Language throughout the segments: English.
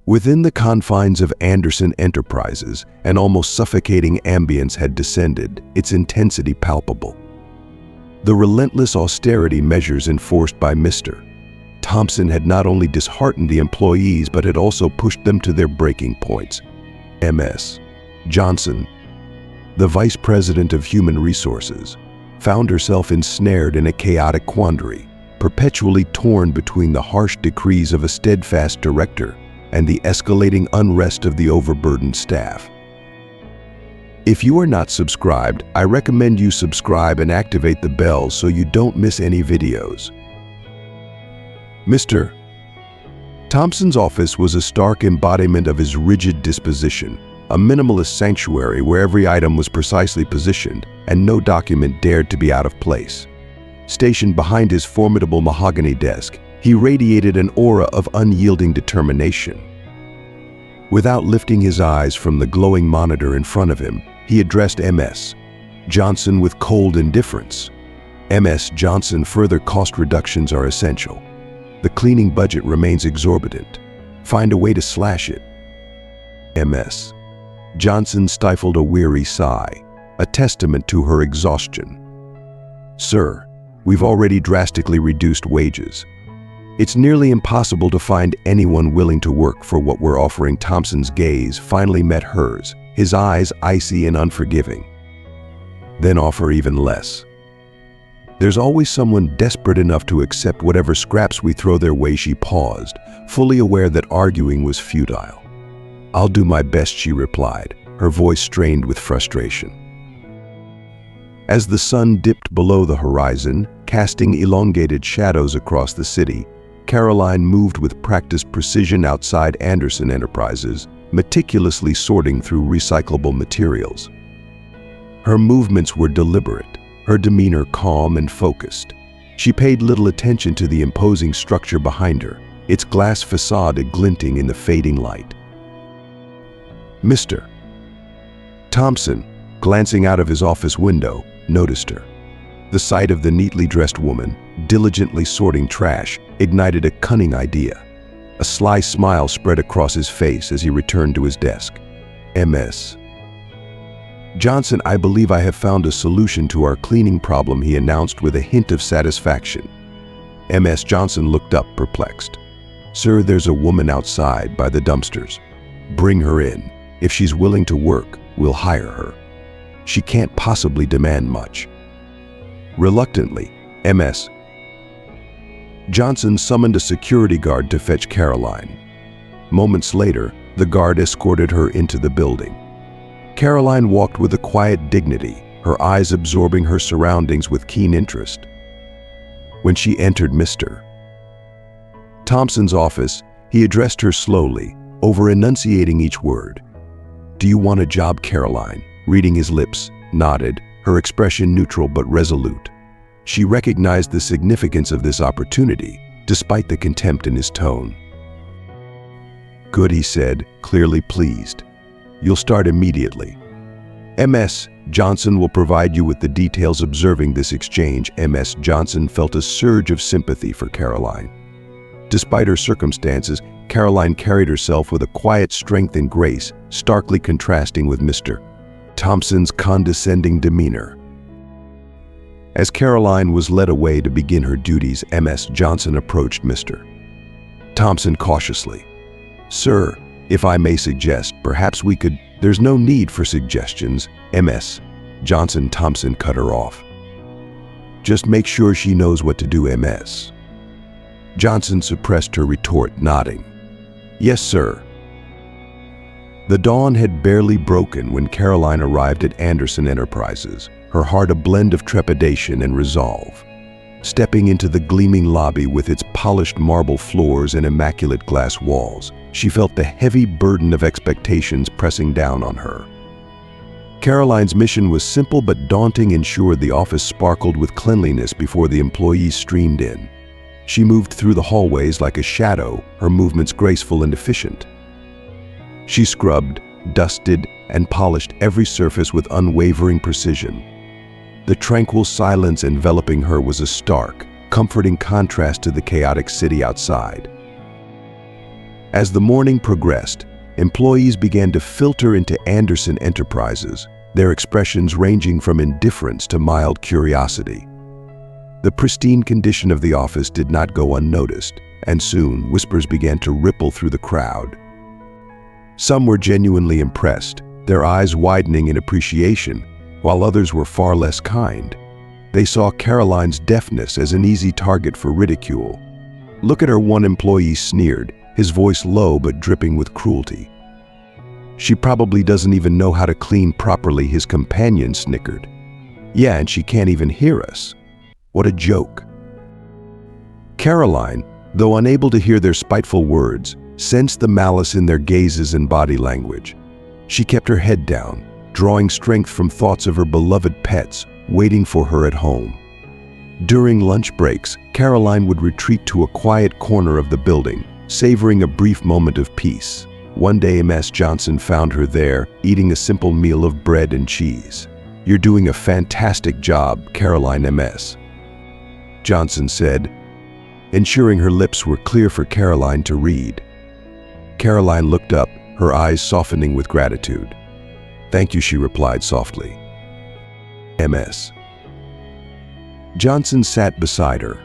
Within the confines of Anderson Enterprises, an almost suffocating ambience had descended, its intensity palpable. The relentless austerity measures enforced by Mr. Thompson had not only disheartened the employees but had also pushed them to their breaking points. Ms. Johnson, the Vice President of Human Resources, found herself ensnared in a chaotic quandary, perpetually torn between the harsh decrees of a steadfast director and the escalating unrest of the overburdened staff. If you are not subscribed, I recommend you subscribe and activate the bell so you don't miss any videos. Mr. Thompson's office was a stark embodiment of his rigid disposition, a minimalist sanctuary where every item was precisely positioned and no document dared to be out of place. Stationed behind his formidable mahogany desk, he radiated an aura of unyielding determination. Without lifting his eyes from the glowing monitor in front of him, he addressed Ms. Johnson with cold indifference. Ms. Johnson, further cost reductions are essential. The cleaning budget remains exorbitant. Find a way to slash it. Ms. Johnson stifled a weary sigh, a testament to her exhaustion. Sir, we've already drastically reduced wages. It's nearly impossible to find anyone willing to work for what we're offering. Thompson's gaze finally met hers, his eyes icy and unforgiving. Then offer even less. There's always someone desperate enough to accept whatever scraps we throw their way. She paused, fully aware that arguing was futile. I'll do my best, she replied, her voice strained with frustration. As the sun dipped below the horizon, casting elongated shadows across the city, Caroline moved with practiced precision outside Anderson Enterprises, meticulously sorting through recyclable materials. Her movements were deliberate, her demeanor calm and focused. She paid little attention to the imposing structure behind her, its glass facade glinting in the fading light. Mr. Thompson, glancing out of his office window, noticed her. The sight of the neatly dressed woman, diligently sorting trash, ignited a cunning idea. A sly smile spread across his face as he returned to his desk. Ms. Johnson, I believe I have found a solution to our cleaning problem, he announced with a hint of satisfaction. Ms. Johnson looked up, perplexed. Sir, there's a woman outside by the dumpsters. Bring her in. If she's willing to work, we'll hire her. She can't possibly demand much. Reluctantly, Ms. Johnson summoned a security guard to fetch Caroline. Moments later, the guard escorted her into the building. Caroline walked with a quiet dignity, her eyes absorbing her surroundings with keen interest. When she entered Mr. Thompson's office, he addressed her slowly, over-enunciating each word. Do you want a job, Caroline? Reading his lips, nodded, her expression neutral but resolute. She recognized the significance of this opportunity, despite the contempt in his tone. Good, he said, clearly pleased. You'll start immediately. Ms. Johnson will provide you with the details. Observing this exchange, Ms. Johnson felt a surge of sympathy for Caroline. Despite her circumstances, Caroline carried herself with a quiet strength and grace, starkly contrasting with Mr. Thompson's condescending demeanor. As Caroline was led away to begin her duties, Ms. Johnson approached Mr. Thompson cautiously. Sir, if I may suggest, perhaps we could— There's no need for suggestions, Ms. Johnson. Thompson cut her off. Just make sure she knows what to do, Ms. Johnson suppressed her retort, nodding. Yes, sir. The dawn had barely broken when Caroline arrived at Anderson Enterprises, her heart a blend of trepidation and resolve. Stepping into the gleaming lobby with its polished marble floors and immaculate glass walls, she felt the heavy burden of expectations pressing down on her. Caroline's mission was simple but daunting: ensure the office sparkled with cleanliness before the employees streamed in. She moved through the hallways like a shadow, her movements graceful and efficient. She scrubbed, dusted, and polished every surface with unwavering precision. The tranquil silence enveloping her was a stark, comforting contrast to the chaotic city outside. As the morning progressed, employees began to filter into Anderson Enterprises, their expressions ranging from indifference to mild curiosity. The pristine condition of the office did not go unnoticed, and soon whispers began to ripple through the crowd. Some were genuinely impressed, their eyes widening in appreciation, while others were far less kind. They saw Caroline's deafness as an easy target for ridicule. "Look at her," one employee sneered, his voice low but dripping with cruelty. "She probably doesn't even know how to clean properly," his companion snickered. "Yeah, and she can't even hear us. What a joke." Caroline, though unable to hear their spiteful words, sensed the malice in their gazes and body language. She kept her head down, drawing strength from thoughts of her beloved pets waiting for her at home. During lunch breaks, Caroline would retreat to a quiet corner of the building, savoring a brief moment of peace. One day, Ms. Johnson found her there, eating a simple meal of bread and cheese. "You're doing a fantastic job, Caroline," Ms. Johnson said, ensuring her lips were clear for Caroline to read. Caroline looked up, her eyes softening with gratitude. "Thank you," she replied softly. Ms. Johnson sat beside her.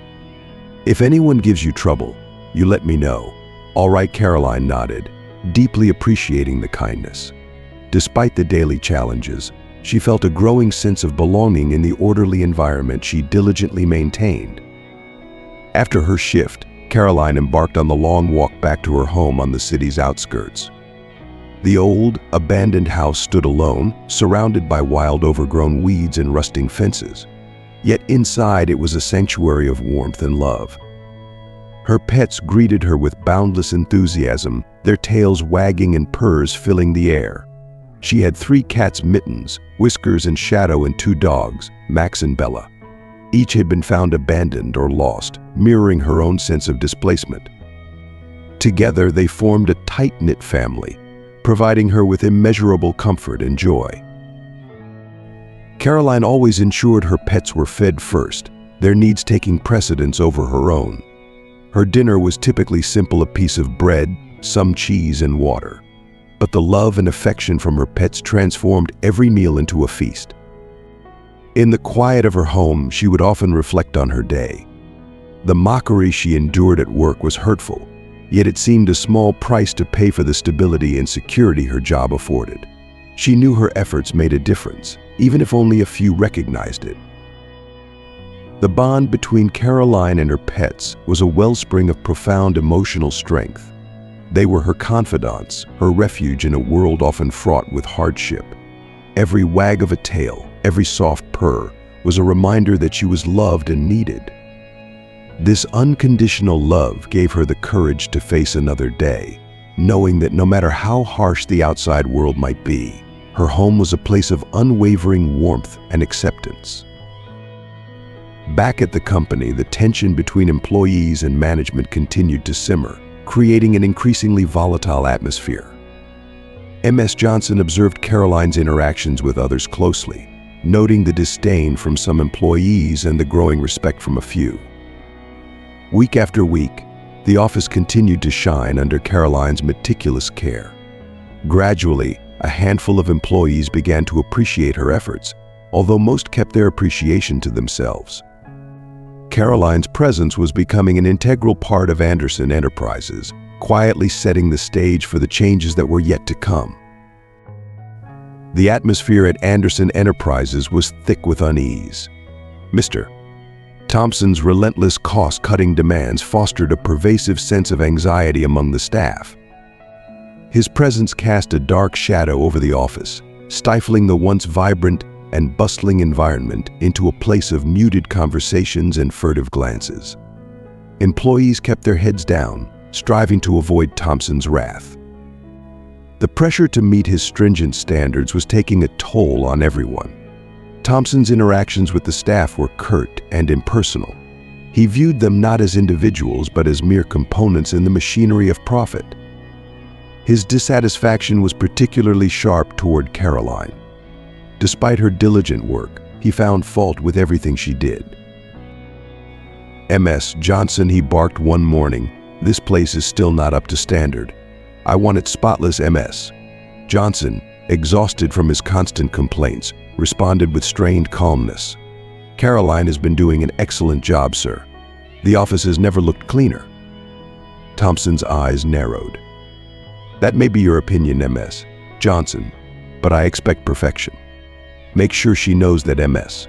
"If anyone gives you trouble, you let me know." "All right," Caroline nodded, deeply appreciating the kindness. Despite the daily challenges, she felt a growing sense of belonging in the orderly environment she diligently maintained. After her shift, Caroline embarked on the long walk back to her home on the city's outskirts. The old, abandoned house stood alone, surrounded by wild, overgrown weeds and rusting fences. Yet inside it was a sanctuary of warmth and love. Her pets greeted her with boundless enthusiasm, their tails wagging and purrs filling the air. She had 3 cats, Mittens, Whiskers, and Shadow, and 2 dogs, Max and Bella. Each had been found abandoned or lost, mirroring her own sense of displacement. Together, they formed a tight-knit family, providing her with immeasurable comfort and joy. Caroline always ensured her pets were fed first, their needs taking precedence over her own. Her dinner was typically simple: a piece of bread, some cheese, and water. But the love and affection from her pets transformed every meal into a feast. In the quiet of her home, she would often reflect on her day. The mockery she endured at work was hurtful, yet it seemed a small price to pay for the stability and security her job afforded. She knew her efforts made a difference, even if only a few recognized it. The bond between Caroline and her pets was a wellspring of profound emotional strength. They were her confidants, her refuge in a world often fraught with hardship. Every wag of a tail, every soft purr, was a reminder that she was loved and needed. This unconditional love gave her the courage to face another day, knowing that no matter how harsh the outside world might be, her home was a place of unwavering warmth and acceptance. Back at the company, the tension between employees and management continued to simmer, creating an increasingly volatile atmosphere. Ms. Johnson observed Caroline's interactions with others closely, noting the disdain from some employees and the growing respect from a few. Week after week, the office continued to shine under Caroline's meticulous care. Gradually, a handful of employees began to appreciate her efforts, although most kept their appreciation to themselves. Caroline's presence was becoming an integral part of Anderson Enterprises, quietly setting the stage for the changes that were yet to come. The atmosphere at Anderson Enterprises was thick with unease. Mr. Thompson's relentless cost-cutting demands fostered a pervasive sense of anxiety among the staff. His presence cast a dark shadow over the office, stifling the once vibrant and bustling environment into a place of muted conversations and furtive glances. Employees kept their heads down, striving to avoid Thompson's wrath. The pressure to meet his stringent standards was taking a toll on everyone. Thompson's interactions with the staff were curt and impersonal. He viewed them not as individuals but as mere components in the machinery of profit. His dissatisfaction was particularly sharp toward Caroline. Despite her diligent work, he found fault with everything she did. "Ms. Johnson," he barked one morning, "this place is still not up to standard. I want it spotless, Ms. Johnson, exhausted from his constant complaints, responded with strained calmness. Caroline has been doing an excellent job, sir. The office has never looked cleaner. Thompson's eyes narrowed. That may be your opinion, Ms. Johnson, but I expect perfection. Make sure she knows that, Ms.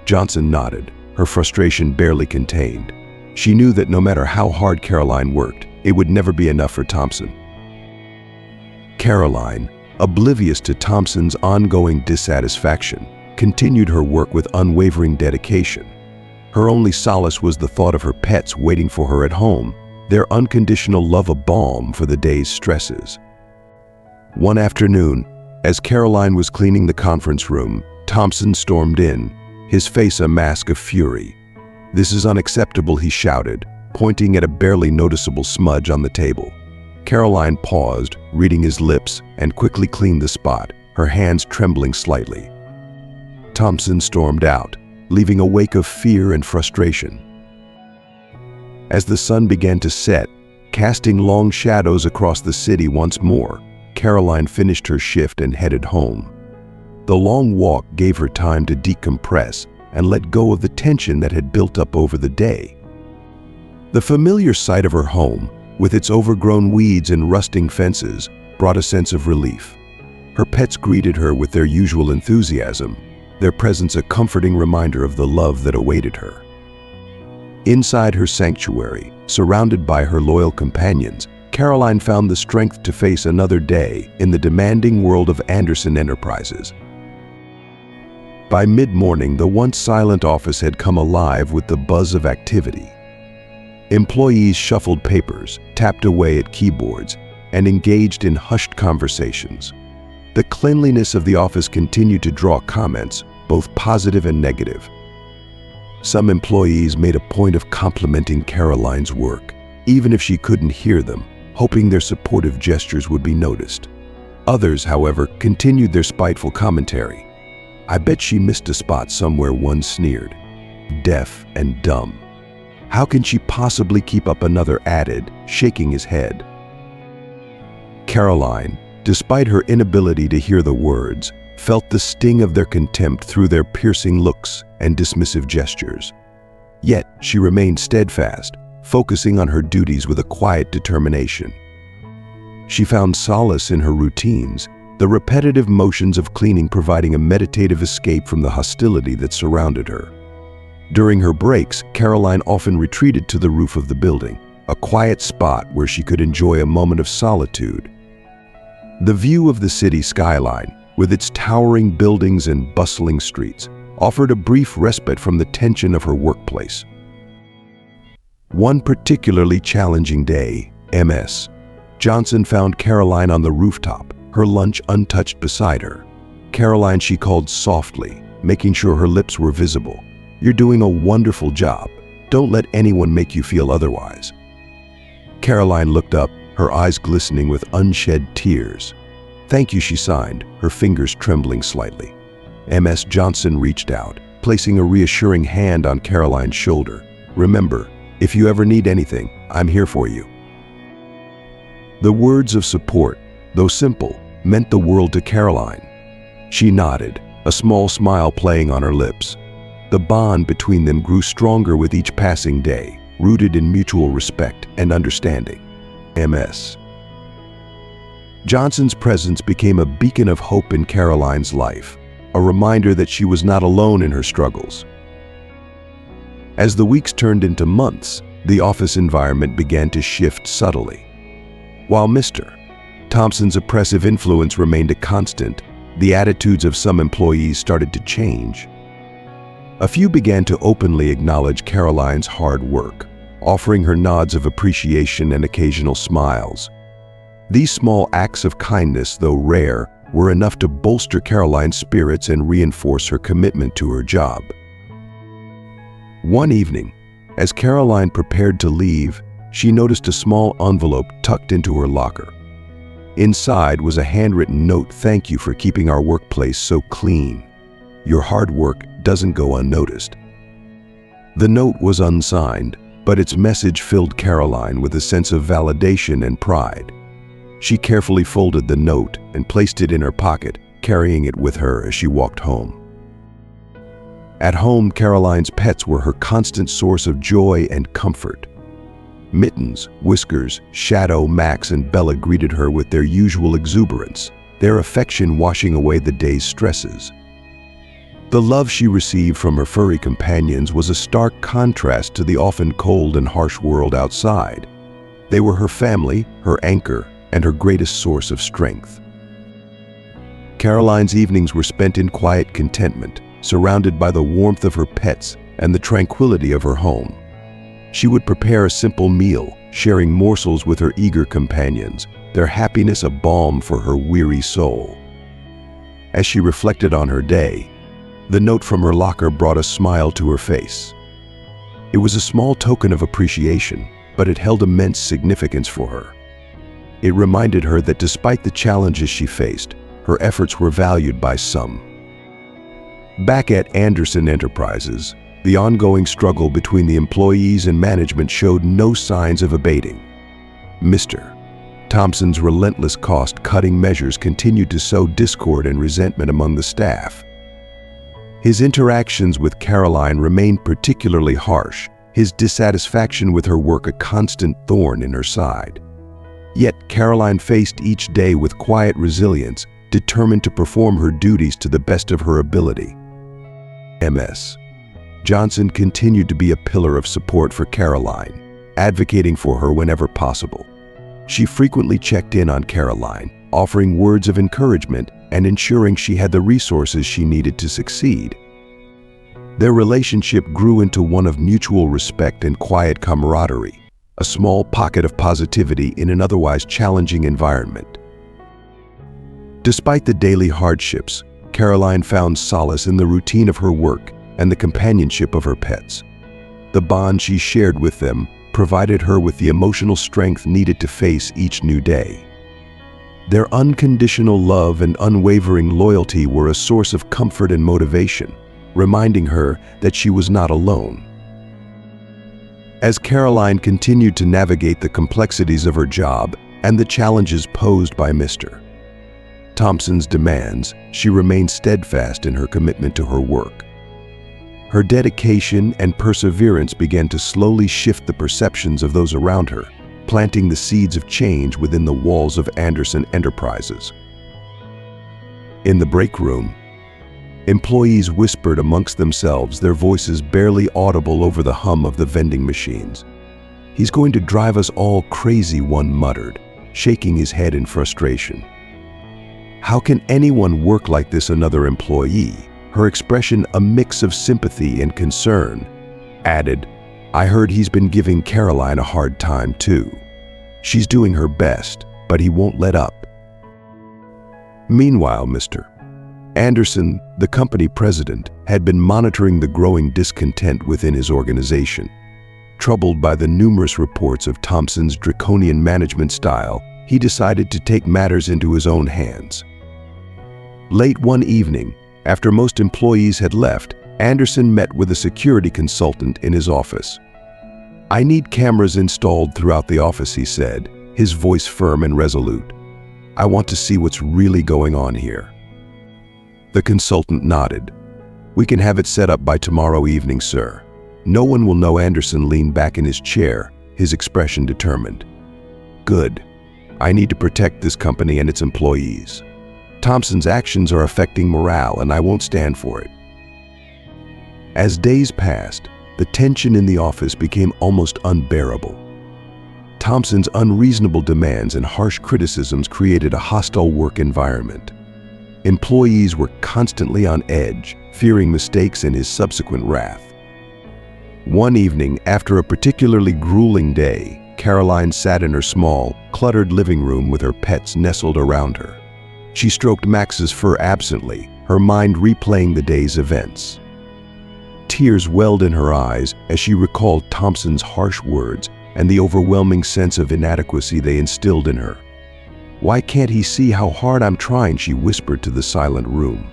Johnson nodded, her frustration barely contained. She knew that no matter how hard Caroline worked, it would never be enough for Thompson. Caroline, oblivious to Thompson's ongoing dissatisfaction, continued her work with unwavering dedication. Her only solace was the thought of her pets waiting for her at home, their unconditional love a balm for the day's stresses. One afternoon, as Caroline was cleaning the conference room, Thompson stormed in, his face a mask of fury. "This is unacceptable," he shouted, pointing at a barely noticeable smudge on the table. Caroline paused, reading his lips, and quickly cleaned the spot, her hands trembling slightly. Thompson stormed out, leaving a wake of fear and frustration. As the sun began to set, casting long shadows across the city once more, Caroline finished her shift and headed home. The long walk gave her time to decompress and let go of the tension that had built up over the day. The familiar sight of her home, with its overgrown weeds and rusting fences, brought a sense of relief. Her pets greeted her with their usual enthusiasm, their presence a comforting reminder of the love that awaited her. Inside her sanctuary, surrounded by her loyal companions, Caroline found the strength to face another day in the demanding world of Anderson Enterprises. By mid-morning, the once silent office had come alive with the buzz of activity. Employees shuffled papers, tapped away at keyboards, and engaged in hushed conversations. The cleanliness of the office continued to draw comments, both positive and negative. Some employees made a point of complimenting Caroline's work, even if she couldn't hear them, hoping their supportive gestures would be noticed. Others, however, continued their spiteful commentary. "I bet she missed a spot somewhere," one sneered. "Deaf and dumb. How can she possibly keep up?" another added, shaking his head. Caroline, despite her inability to hear the words, felt the sting of their contempt through their piercing looks and dismissive gestures. Yet she remained steadfast, focusing on her duties with a quiet determination. She found solace in her routines, the repetitive motions of cleaning providing a meditative escape from the hostility that surrounded her. During her breaks, Caroline often retreated to the roof of the building, a quiet spot where she could enjoy a moment of solitude. The view of the city skyline, with its towering buildings and bustling streets, offered a brief respite from the tension of her workplace. One particularly challenging day, Ms. Johnson found Caroline on the rooftop, her lunch untouched beside her. "Caroline," she called softly, making sure her lips were visible. "You're doing a wonderful job. Don't let anyone make you feel otherwise." Caroline looked up, her eyes glistening with unshed tears. "Thank you," she signed, her fingers trembling slightly. Ms. Johnson reached out, placing a reassuring hand on Caroline's shoulder. "Remember, if you ever need anything, I'm here for you." The words of support, though simple, meant the world to Caroline. She nodded, a small smile playing on her lips. The bond between them grew stronger with each passing day, rooted in mutual respect and understanding. Ms. Johnson's presence became a beacon of hope in Caroline's life, a reminder that she was not alone in her struggles. As the weeks turned into months, the office environment began to shift subtly. While Mr. Thompson's oppressive influence remained a constant, the attitudes of some employees started to change. A few began to openly acknowledge Caroline's hard work, offering her nods of appreciation and occasional smiles. These small acts of kindness, though rare, were enough to bolster Caroline's spirits and reinforce her commitment to her job. One evening, as Caroline prepared to leave, she noticed a small envelope tucked into her locker. Inside was a handwritten note: "Thank you for keeping our workplace so clean. Your hard work doesn't go unnoticed." The note was unsigned, but its message filled Caroline with a sense of validation and pride. She carefully folded the note and placed it in her pocket, carrying it with her as she walked home. At home, Caroline's pets were her constant source of joy and comfort. Mittens, Whiskers, Shadow, Max, and Bella greeted her with their usual exuberance, their affection washing away the day's stresses. The love she received from her furry companions was a stark contrast to the often cold and harsh world outside. They were her family, her anchor, and her greatest source of strength. Caroline's evenings were spent in quiet contentment, surrounded by the warmth of her pets and the tranquility of her home. She would prepare a simple meal, sharing morsels with her eager companions, their happiness a balm for her weary soul. As she reflected on her day, the note from her locker brought a smile to her face. It was a small token of appreciation, but it held immense significance for her. It reminded her that despite the challenges she faced, her efforts were valued by some. Back at Anderson Enterprises, the ongoing struggle between the employees and management showed no signs of abating. Mr. Thompson's relentless cost-cutting measures continued to sow discord and resentment among the staff. His interactions with Caroline remained particularly harsh, his dissatisfaction with her work a constant thorn in her side. Yet Caroline faced each day with quiet resilience, determined to perform her duties to the best of her ability. Ms. Johnson continued to be a pillar of support for Caroline, advocating for her whenever possible. She frequently checked in on Caroline, offering words of encouragement and ensuring she had the resources she needed to succeed. Their relationship grew into one of mutual respect and quiet camaraderie, a small pocket of positivity in an otherwise challenging environment. Despite the daily hardships, Caroline found solace in the routine of her work and the companionship of her pets. The bond she shared with them provided her with the emotional strength needed to face each new day. Their unconditional love and unwavering loyalty were a source of comfort and motivation, reminding her that she was not alone. As Caroline continued to navigate the complexities of her job and the challenges posed by Mr. Thompson's demands, she remained steadfast in her commitment to her work. Her dedication and perseverance began to slowly shift the perceptions of those around her, planting the seeds of change within the walls of Anderson Enterprises. In the break room, employees whispered amongst themselves, their voices barely audible over the hum of the vending machines. "He's going to drive us all crazy," one muttered, shaking his head in frustration. "How can anyone work like this?" another employee, her expression a mix of sympathy and concern, added, "I heard he's been giving Caroline a hard time too. She's doing her best, but he won't let up." Meanwhile, Mr. Anderson, the company president, had been monitoring the growing discontent within his organization. Troubled by the numerous reports of Thompson's draconian management style, he decided to take matters into his own hands. Late one evening, after most employees had left, Anderson met with a security consultant in his office. "I need cameras installed throughout the office," he said, his voice firm and resolute. "I want to see what's really going on here." The consultant nodded. "We can have it set up by tomorrow evening, sir. No one will know." Anderson leaned back in his chair, his expression determined. "Good. I need to protect this company and its employees. Thompson's actions are affecting morale, and I won't stand for it." As days passed, the tension in the office became almost unbearable. Thompson's unreasonable demands and harsh criticisms created a hostile work environment. Employees were constantly on edge, fearing mistakes and his subsequent wrath. One evening, after a particularly grueling day, Caroline sat in her small, cluttered living room with her pets nestled around her. She stroked Max's fur absently, her mind replaying the day's events. Tears welled in her eyes as she recalled Thompson's harsh words and the overwhelming sense of inadequacy they instilled in her. "Why can't he see how hard I'm trying?" she whispered to the silent room.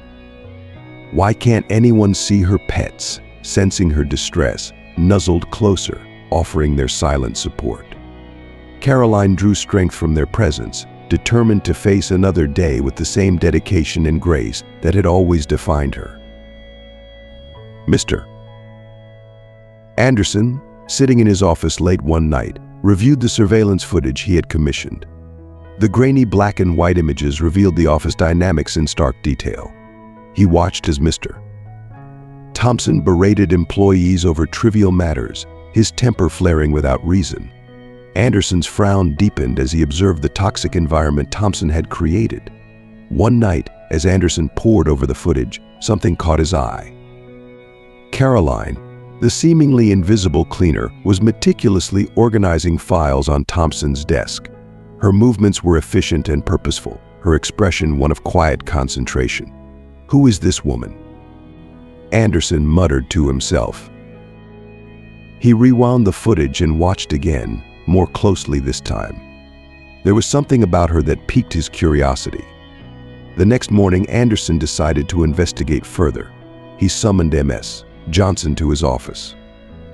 "Why can't anyone see her pets?" Sensing her distress, nuzzled closer, offering their silent support. Caroline drew strength from their presence, determined to face another day with the same dedication and grace that had always defined her. Mr. Anderson, sitting in his office late one night, reviewed the surveillance footage he had commissioned. The grainy black and white images revealed the office dynamics in stark detail. He watched as Mr. Thompson berated employees over trivial matters, his temper flaring without reason. Anderson's frown deepened as he observed the toxic environment Thompson had created. One night, as Anderson pored over the footage, something caught his eye. Caroline, the seemingly invisible cleaner, was meticulously organizing files on Thompson's desk. Her movements were efficient and purposeful, her expression one of quiet concentration. "Who is this woman?" Anderson muttered to himself. He rewound the footage and watched again, more closely this time. There was something about her that piqued his curiosity. The next morning, Anderson decided to investigate further. He summoned Ms. Johnson to his office.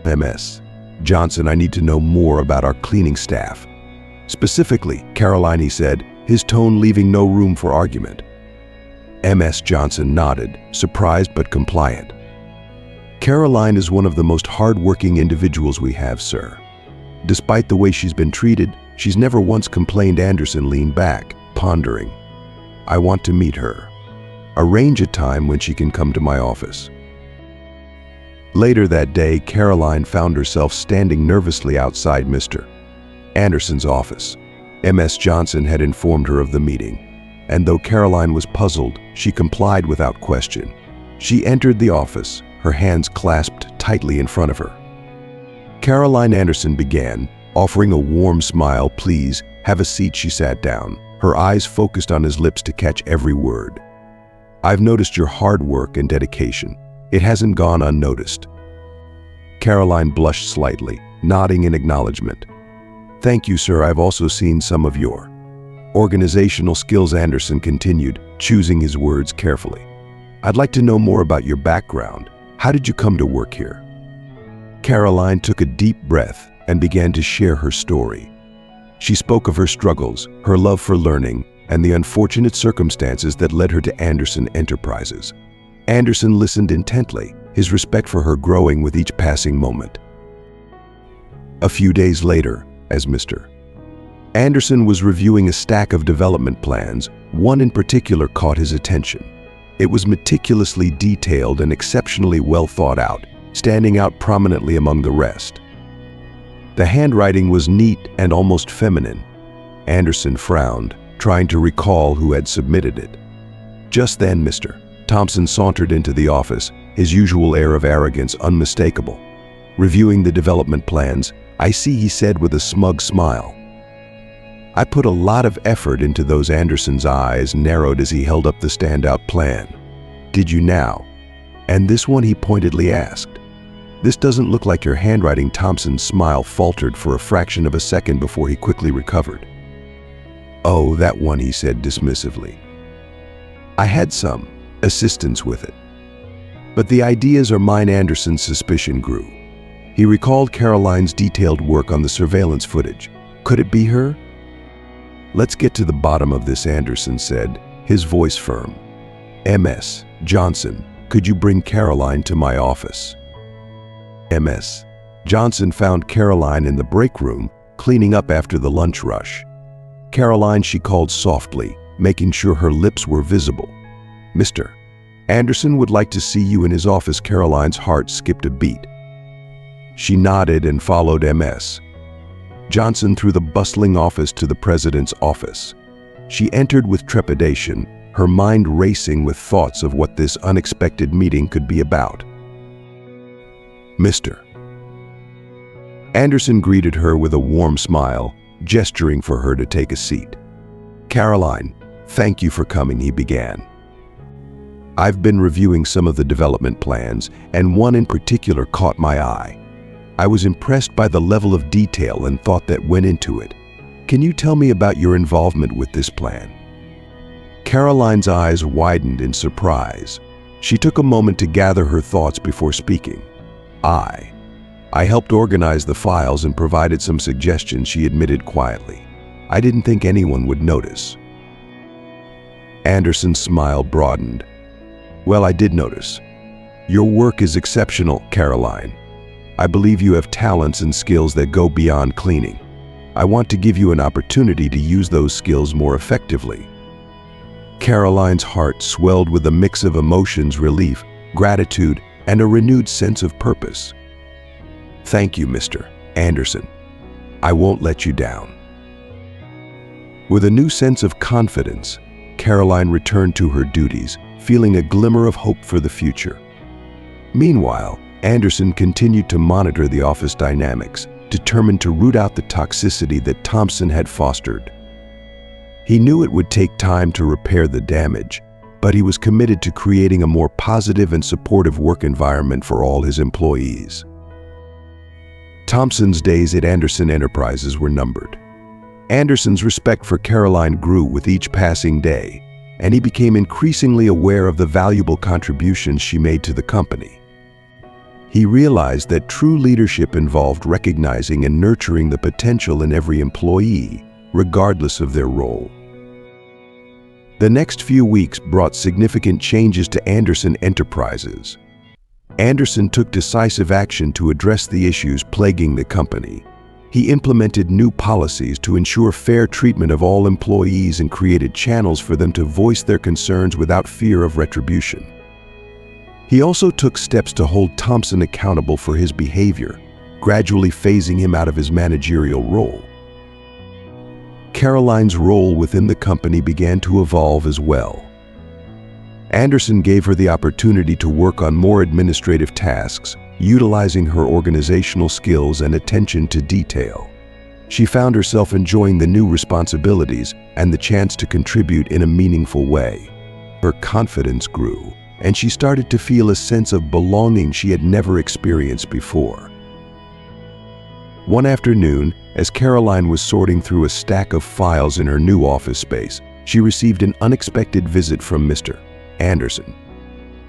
"Ms. Johnson, I need to know more about our cleaning staff. Specifically, Caroline," he said, his tone leaving no room for argument. Ms. Johnson nodded, surprised but compliant. "Caroline is one of the most hard-working individuals we have, sir. Despite the way she's been treated, she's never once complained." Anderson leaned back, pondering. "I want to meet her. Arrange a time when she can come to my office." Later that day, Caroline found herself standing nervously outside Mr. Anderson's office. Ms. Johnson had informed her of the meeting, and though Caroline was puzzled, she complied without question. She entered the office, her hands clasped tightly in front of her. Caroline Anderson began, offering a warm smile. "Please, have a seat." She sat down, her eyes focused on his lips to catch every word. "I've noticed your hard work and dedication. It hasn't gone unnoticed." Caroline blushed slightly, nodding in acknowledgement. "Thank you, sir. I've also seen some of your organizational skills." Anderson continued, choosing his words carefully. "I'd like to know more about your background. How did you come to work here?" Caroline took a deep breath and began to share her story. She spoke of her struggles, her love for learning, and the unfortunate circumstances that led her to Anderson Enterprises. Anderson listened intently, his respect for her growing with each passing moment. A few days later, as Mr. Anderson was reviewing a stack of development plans, one in particular caught his attention. It was meticulously detailed and exceptionally well thought out, standing out prominently among the rest. The handwriting was neat and almost feminine. Anderson frowned, trying to recall who had submitted it. Just then, Mr. Thompson sauntered into the office, his usual air of arrogance unmistakable. Reviewing the development plans, "I see," he said with a smug smile. "I put a lot of effort into those." Anderson's eyes narrowed as he held up the standout plan. "Did you now? And this one?" he pointedly asked. "This doesn't look like your handwriting." Thompson's smile faltered for a fraction of a second before he quickly recovered. "Oh, that one," he said dismissively. "I had some assistance with it. But the ideas are mine." Anderson's suspicion grew. He recalled Caroline's detailed work on the surveillance footage. Could it be her? "Let's get to the bottom of this," Anderson said, his voice firm. "Ms. Johnson, could you bring Caroline to my office?" Ms. Johnson found Caroline in the break room, cleaning up after the lunch rush. "Caroline," she called softly, making sure her lips were visible. "Mr. Anderson would like to see you in his office." Caroline's heart skipped a beat. She nodded and followed Ms. Johnson through the bustling office to the president's office. She entered with trepidation, her mind racing with thoughts of what this unexpected meeting could be about. "Mr. Anderson greeted her with a warm smile, gesturing for her to take a seat. "Caroline, thank you for coming," he began. "I've been reviewing some of the development plans, and one in particular caught my eye. I was impressed by the level of detail and thought that went into it. Can you tell me about your involvement with this plan?" Caroline's eyes widened in surprise. She took a moment to gather her thoughts before speaking. I helped organize the files and provided some suggestions," she admitted quietly. I didn't think anyone would notice." Anderson's smile broadened. "Well, I did notice. Your work is exceptional, Caroline. I believe you have talents and skills that go beyond cleaning. I want to give you an opportunity to use those skills more effectively." Caroline's heart swelled with a mix of emotions: relief, gratitude, and a renewed sense of purpose. "Thank you, Mr. Anderson. I won't let you down." With a new sense of confidence, Caroline returned to her duties, feeling a glimmer of hope for the future. Meanwhile, Anderson continued to monitor the office dynamics, determined to root out the toxicity that Thompson had fostered. He knew it would take time to repair the damage, but he was committed to creating a more positive and supportive work environment for all his employees. Thompson's days at Anderson Enterprises were numbered. Anderson's respect for Caroline grew with each passing day, and he became increasingly aware of the valuable contributions she made to the company. He realized that true leadership involved recognizing and nurturing the potential in every employee, regardless of their role. The next few weeks brought significant changes to Anderson Enterprises. Anderson took decisive action to address the issues plaguing the company. He implemented new policies to ensure fair treatment of all employees and created channels for them to voice their concerns without fear of retribution. He also took steps to hold Thompson accountable for his behavior, gradually phasing him out of his managerial role. Caroline's role within the company began to evolve as well. Anderson gave her the opportunity to work on more administrative tasks, utilizing her organizational skills and attention to detail. She found herself enjoying the new responsibilities and the chance to contribute in a meaningful way. Her confidence grew, and she started to feel a sense of belonging she had never experienced before. One afternoon, as Caroline was sorting through a stack of files in her new office space, she received an unexpected visit from Mr. Anderson.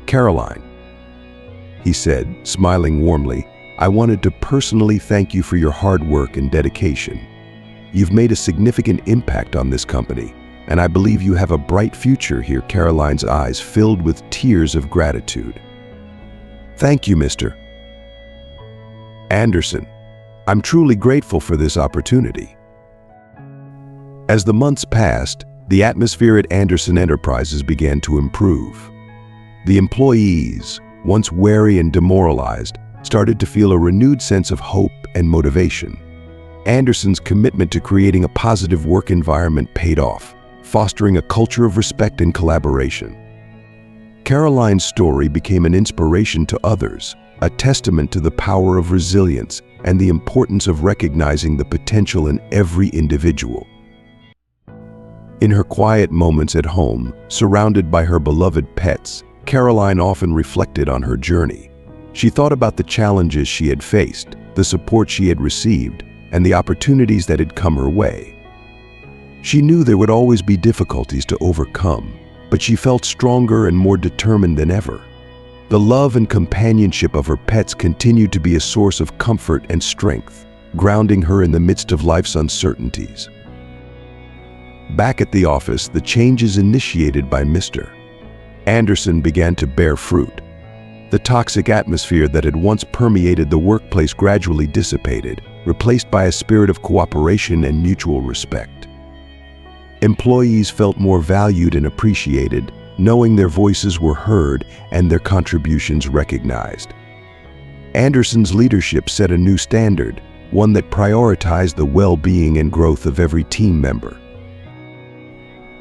"Caroline," he said, smiling warmly, "I wanted to personally thank you for your hard work and dedication. You've made a significant impact on this company, and I believe you have a bright future here." Caroline's eyes filled with tears of gratitude. "Thank you, Mr. Anderson. I'm truly grateful for this opportunity." As the months passed, the atmosphere at Anderson Enterprises began to improve. The employees, once wary and demoralized, started to feel a renewed sense of hope and motivation. Anderson's commitment to creating a positive work environment paid off, fostering a culture of respect and collaboration. Caroline's story became an inspiration to others, a testament to the power of resilience and the importance of recognizing the potential in every individual. In her quiet moments at home, surrounded by her beloved pets, Caroline often reflected on her journey. She thought about the challenges she had faced, the support she had received, and the opportunities that had come her way. She knew there would always be difficulties to overcome, but she felt stronger and more determined than ever. The love and companionship of her pets continued to be a source of comfort and strength, grounding her in the midst of life's uncertainties. Back at the office, the changes initiated by Mr. Anderson began to bear fruit. The toxic atmosphere that had once permeated the workplace gradually dissipated, replaced by a spirit of cooperation and mutual respect. Employees felt more valued and appreciated, knowing their voices were heard and their contributions recognized. Anderson's leadership set a new standard, one that prioritized the well-being and growth of every team member.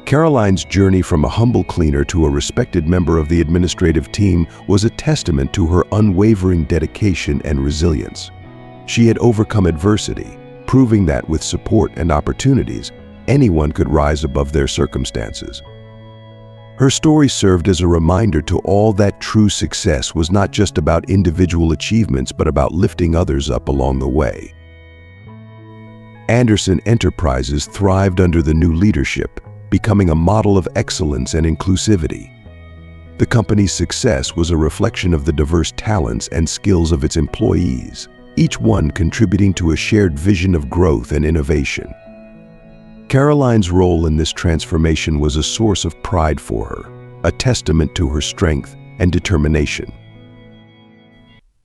Caroline's journey from a humble cleaner to a respected member of the administrative team was a testament to her unwavering dedication and resilience. She had overcome adversity, proving that with support and opportunities, anyone could rise above their circumstances. Her story served as a reminder to all that true success was not just about individual achievements, but about lifting others up along the way. Anderson Enterprises thrived under the new leadership, becoming a model of excellence and inclusivity. The company's success was a reflection of the diverse talents and skills of its employees, each one contributing to a shared vision of growth and innovation. Caroline's role in this transformation was a source of pride for her, a testament to her strength and determination.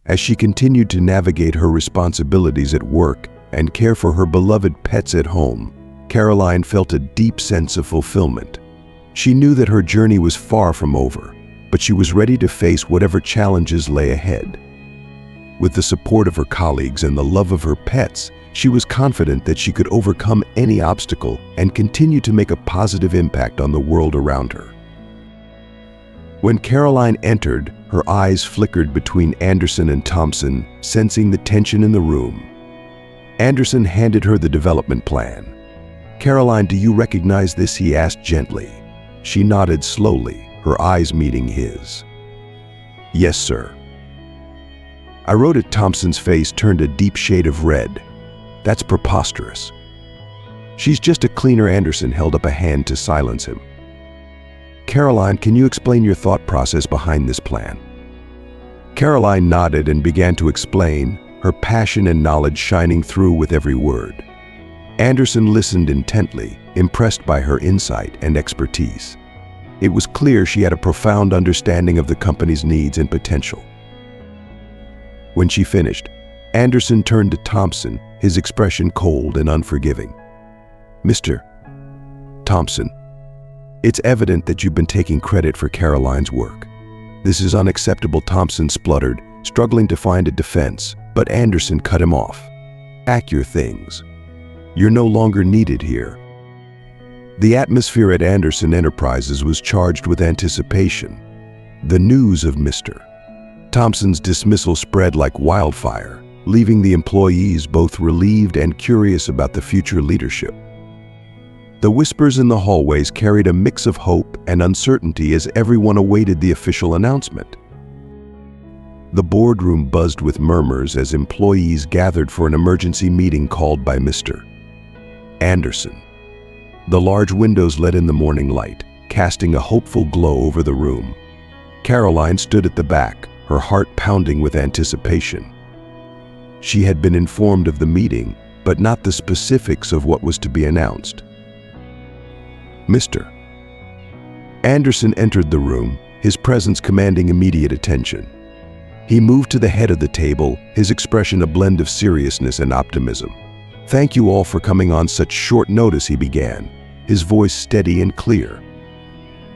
As she continued to navigate her responsibilities at work and care for her beloved pets at home, Caroline felt a deep sense of fulfillment. She knew that her journey was far from over, but she was ready to face whatever challenges lay ahead. With the support of her colleagues and the love of her pets, she was confident that she could overcome any obstacle and continue to make a positive impact on the world around her. When Caroline entered, her eyes flickered between Anderson and Thompson, sensing the tension in the room. Anderson handed her the development plan. "Caroline, do you recognize this?" he asked gently. She nodded slowly, her eyes meeting his. "Yes, sir." I wrote it. Thompson's face turned a deep shade of red. "That's preposterous." "She's just a cleaner." Anderson held up a hand to silence him. "Caroline, can you explain your thought process behind this plan?" Caroline nodded and began to explain, her passion and knowledge shining through with every word. Anderson listened intently, impressed by her insight and expertise. It was clear she had a profound understanding of the company's needs and potential. When she finished, Anderson turned to Thompson, his expression cold and unforgiving. "Mr. Thompson, it's evident that you've been taking credit for Caroline's work. This is unacceptable." Thompson spluttered, struggling to find a defense, but Anderson cut him off. "Pack your things. You're no longer needed here." The atmosphere at Anderson Enterprises was charged with anticipation. The news of Mr. Thompson's dismissal spread like wildfire, leaving the employees both relieved and curious about the future leadership. The whispers in the hallways carried a mix of hope and uncertainty as everyone awaited the official announcement. The boardroom buzzed with murmurs as employees gathered for an emergency meeting called by Mr. Anderson. The large windows let in the morning light, casting a hopeful glow over the room. Caroline stood at the back, her heart pounding with anticipation. She had been informed of the meeting, but not the specifics of what was to be announced. Mr. Anderson entered the room, his presence commanding immediate attention. He moved to the head of the table, his expression a blend of seriousness and optimism. "Thank you all for coming on such short notice," he began, his voice steady and clear.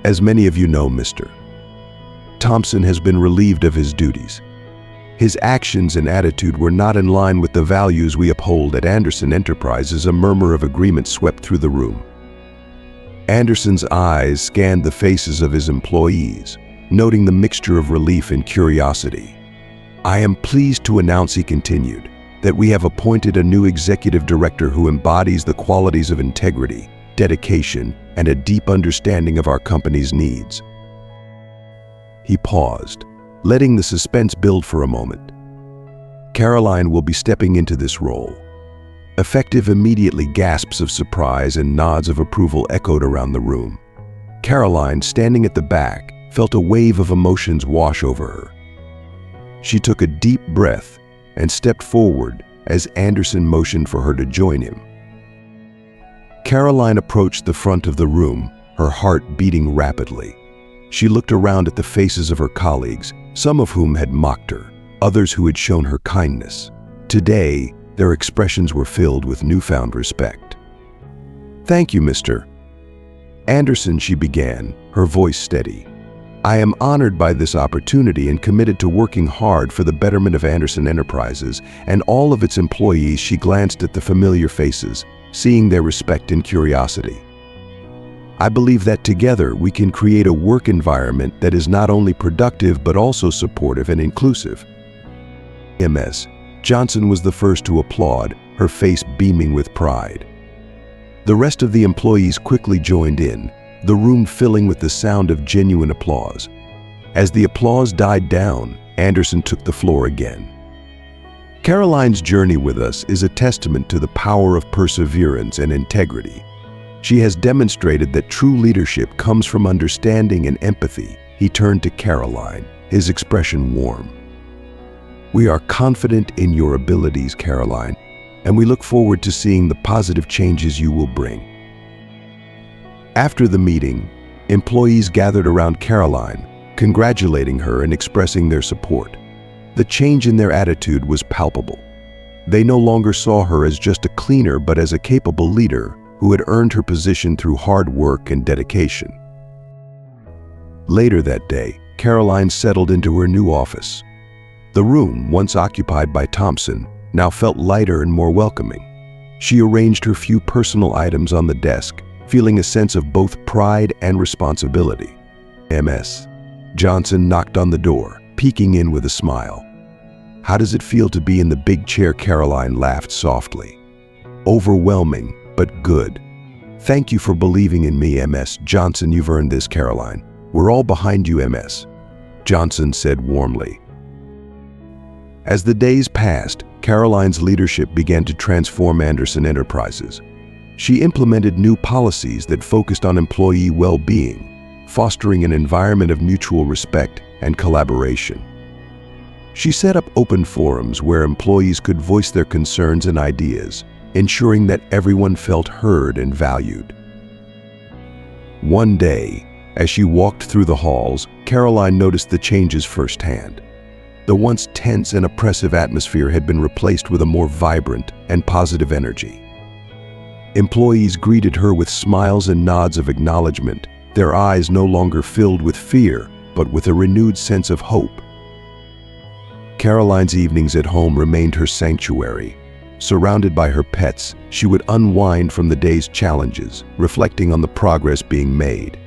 "As many of you know, Mr. Thompson has been relieved of his duties. His actions and attitude were not in line with the values we uphold at Anderson Enterprises." A murmur of agreement swept through the room. Anderson's eyes scanned the faces of his employees, noting the mixture of relief and curiosity. "I am pleased to announce," he continued, "that we have appointed a new executive director who embodies the qualities of integrity, dedication, and a deep understanding of our company's needs." He paused, letting the suspense build for a moment. "Caroline will be stepping into this role." Effective immediately, gasps of surprise and nods of approval echoed around the room. Caroline, standing at the back, felt a wave of emotions wash over her. She took a deep breath and stepped forward as Anderson motioned for her to join him. Caroline approached the front of the room, her heart beating rapidly. She looked around at the faces of her colleagues, some of whom had mocked her, others who had shown her kindness. Today, their expressions were filled with newfound respect. "Thank you, Mr. Anderson," she began, her voice steady. "I am honored by this opportunity and committed to working hard for the betterment of Anderson Enterprises and all of its employees." She glanced at the familiar faces, seeing their respect and curiosity. "I believe that together we can create a work environment that is not only productive but also supportive and inclusive." Ms. Johnson was the first to applaud, her face beaming with pride. The rest of the employees quickly joined in, the room filling with the sound of genuine applause. As the applause died down, Anderson took the floor again. "Caroline's journey with us is a testament to the power of perseverance and integrity. She has demonstrated that true leadership comes from understanding and empathy." He turned to Caroline, his expression warm. "We are confident in your abilities, Caroline, and we look forward to seeing the positive changes you will bring." After the meeting, employees gathered around Caroline, congratulating her and expressing their support. The change in their attitude was palpable. They no longer saw her as just a cleaner but as a capable leader who had earned her position through hard work and dedication. Later that day, Caroline settled into her new office. The room, once occupied by Thompson, now felt lighter and more welcoming. She arranged her few personal items on the desk, feeling a sense of both pride and responsibility. Ms. Johnson knocked on the door, peeking in with a smile. "How does it feel to be in the big chair?" Caroline laughed softly. "Overwhelming, but good. Thank you for believing in me, Ms. Johnson. You've earned this, Caroline. We're all behind you, Ms. Johnson said warmly. As the days passed, Caroline's leadership began to transform Anderson Enterprises. She implemented new policies that focused on employee well-being, fostering an environment of mutual respect and collaboration. She set up open forums where employees could voice their concerns and ideas, ensuring that everyone felt heard and valued. One day, as she walked through the halls, Caroline noticed the changes firsthand. The once tense and oppressive atmosphere had been replaced with a more vibrant and positive energy. Employees greeted her with smiles and nods of acknowledgement, their eyes no longer filled with fear, but with a renewed sense of hope. Caroline's evenings at home remained her sanctuary. Surrounded by her pets, she would unwind from the day's challenges, reflecting on the progress being made.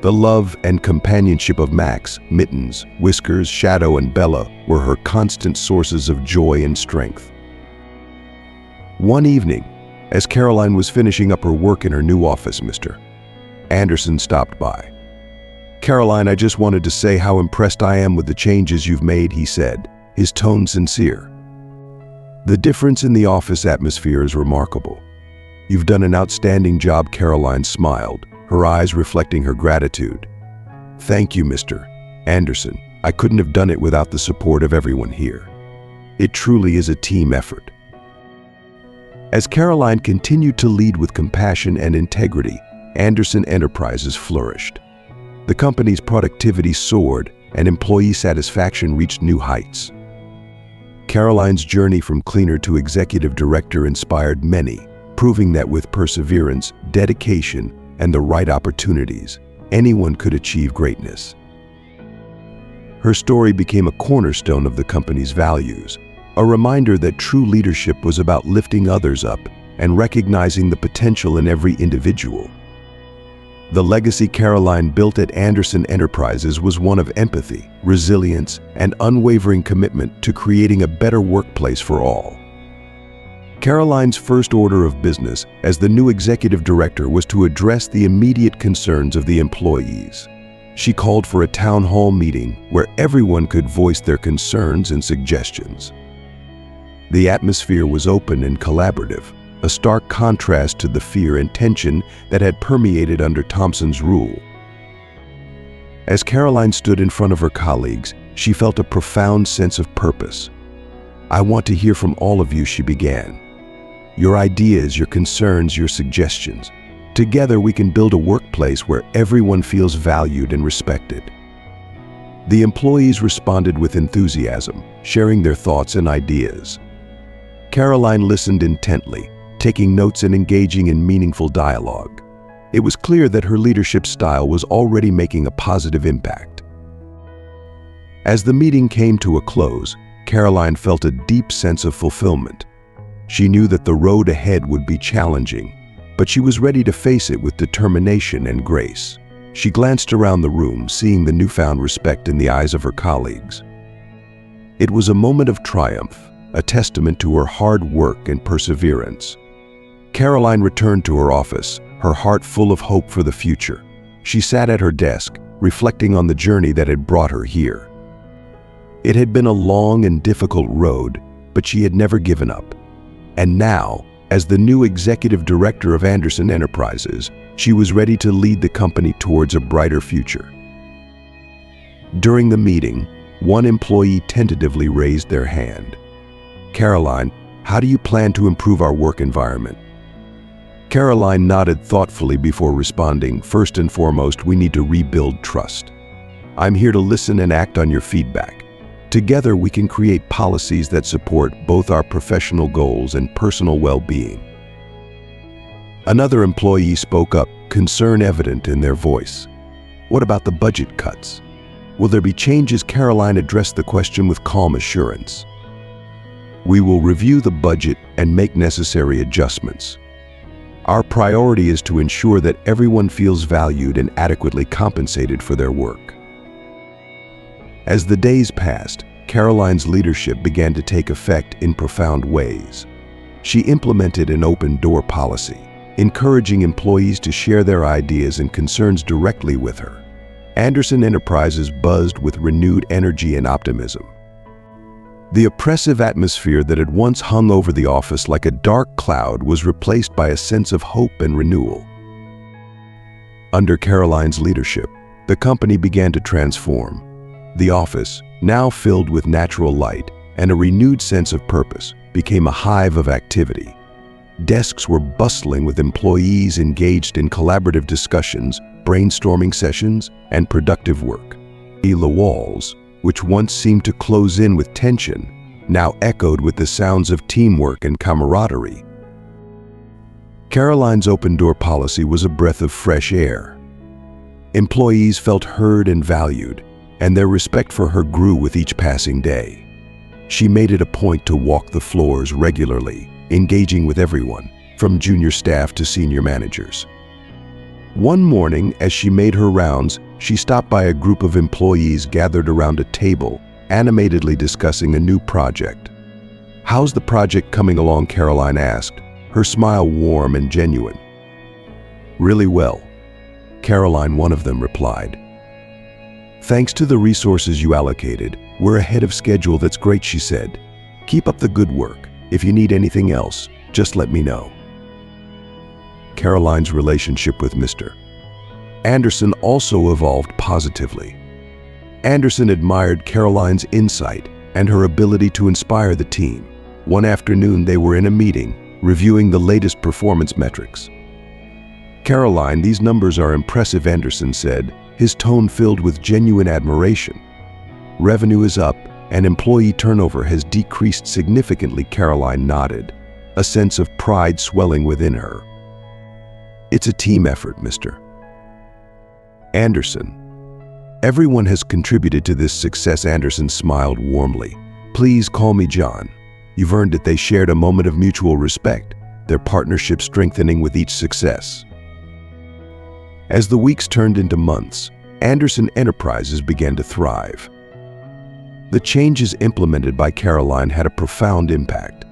The love and companionship of Max, Mittens, Whiskers, Shadow, and Bella were her constant sources of joy and strength. One evening, as Caroline was finishing up her work in her new office, Mr. Anderson stopped by. "Caroline, I just wanted to say how impressed I am with the changes you've made," he said, his tone sincere. "The difference in the office atmosphere is remarkable. You've done an outstanding job." Caroline smiled, her eyes reflecting her gratitude. "Thank you, Mr. Anderson. I couldn't have done it without the support of everyone here. It truly is a team effort." As Caroline continued to lead with compassion and integrity, Anderson Enterprises flourished. The company's productivity soared and employee satisfaction reached new heights. Caroline's journey from cleaner to executive director inspired many, proving that with perseverance, dedication, and the right opportunities, anyone could achieve greatness. Her story became a cornerstone of the company's values, a reminder that true leadership was about lifting others up and recognizing the potential in every individual. The legacy Caroline built at Anderson Enterprises was one of empathy, resilience, and unwavering commitment to creating a better workplace for all. Caroline's first order of business as the new executive director was to address the immediate concerns of the employees. She called for a town hall meeting where everyone could voice their concerns and suggestions. The atmosphere was open and collaborative, a stark contrast to the fear and tension that had permeated under Thompson's rule. As Caroline stood in front of her colleagues, she felt a profound sense of purpose. "I want to hear from all of you," she began. "Your ideas, your concerns, your suggestions. Together we can build a workplace where everyone feels valued and respected." The employees responded with enthusiasm, sharing their thoughts and ideas. Caroline listened intently, taking notes and engaging in meaningful dialogue. It was clear that her leadership style was already making a positive impact. As the meeting came to a close, Caroline felt a deep sense of fulfillment. She knew that the road ahead would be challenging, but she was ready to face it with determination and grace. She glanced around the room, seeing the newfound respect in the eyes of her colleagues. It was a moment of triumph, a testament to her hard work and perseverance. Caroline returned to her office, her heart full of hope for the future. She sat at her desk, reflecting on the journey that had brought her here. It had been a long and difficult road, but she had never given up. And now, as the new executive director of Anderson Enterprises, she was ready to lead the company towards a brighter future. During the meeting, one employee tentatively raised their hand. "Caroline, how do you plan to improve our work environment?" Caroline nodded thoughtfully before responding, "First and foremost, we need to rebuild trust. I'm here to listen and act on your feedback. Together, we can create policies that support both our professional goals and personal well-being." Another employee spoke up, concern evident in their voice. "What about the budget cuts? Will there be changes?" Caroline addressed the question with calm assurance. "We will review the budget and make necessary adjustments. Our priority is to ensure that everyone feels valued and adequately compensated for their work." As the days passed, Caroline's leadership began to take effect in profound ways. She implemented an open-door policy, encouraging employees to share their ideas and concerns directly with her. Anderson Enterprises buzzed with renewed energy and optimism. The oppressive atmosphere that had once hung over the office like a dark cloud was replaced by a sense of hope and renewal. Under Caroline's leadership, the company began to transform. The office, now filled with natural light and a renewed sense of purpose, became a hive of activity. Desks were bustling with employees engaged in collaborative discussions, brainstorming sessions, and productive work. The walls, which once seemed to close in with tension, now echoed with the sounds of teamwork and camaraderie. Caroline's open-door policy was a breath of fresh air. Employees felt heard and valued, and their respect for her grew with each passing day. She made it a point to walk the floors regularly, engaging with everyone, from junior staff to senior managers. One morning, as she made her rounds, she stopped by a group of employees gathered around a table, animatedly discussing a new project. "How's the project coming along?" Caroline asked, her smile warm and genuine. "Really well," Caroline, one of them, replied. "Thanks to the resources you allocated, we're ahead of schedule." "That's great," she said. "Keep up the good work. If you need anything else, just let me know." Caroline's relationship with Mr. Anderson also evolved positively. Anderson admired Caroline's insight and her ability to inspire the team. One afternoon, they were in a meeting, reviewing the latest performance metrics. "Caroline, these numbers are impressive," Anderson said, his tone filled with genuine admiration. "Revenue is up, and employee turnover has decreased significantly." Caroline nodded, a sense of pride swelling within her. "It's a team effort, Mr. Anderson. Everyone has contributed to this success." Anderson smiled warmly. "Please call me John. You've earned it." They shared a moment of mutual respect, their partnership strengthening with each success. As the weeks turned into months, Anderson Enterprises began to thrive. The changes implemented by Caroline had a profound impact.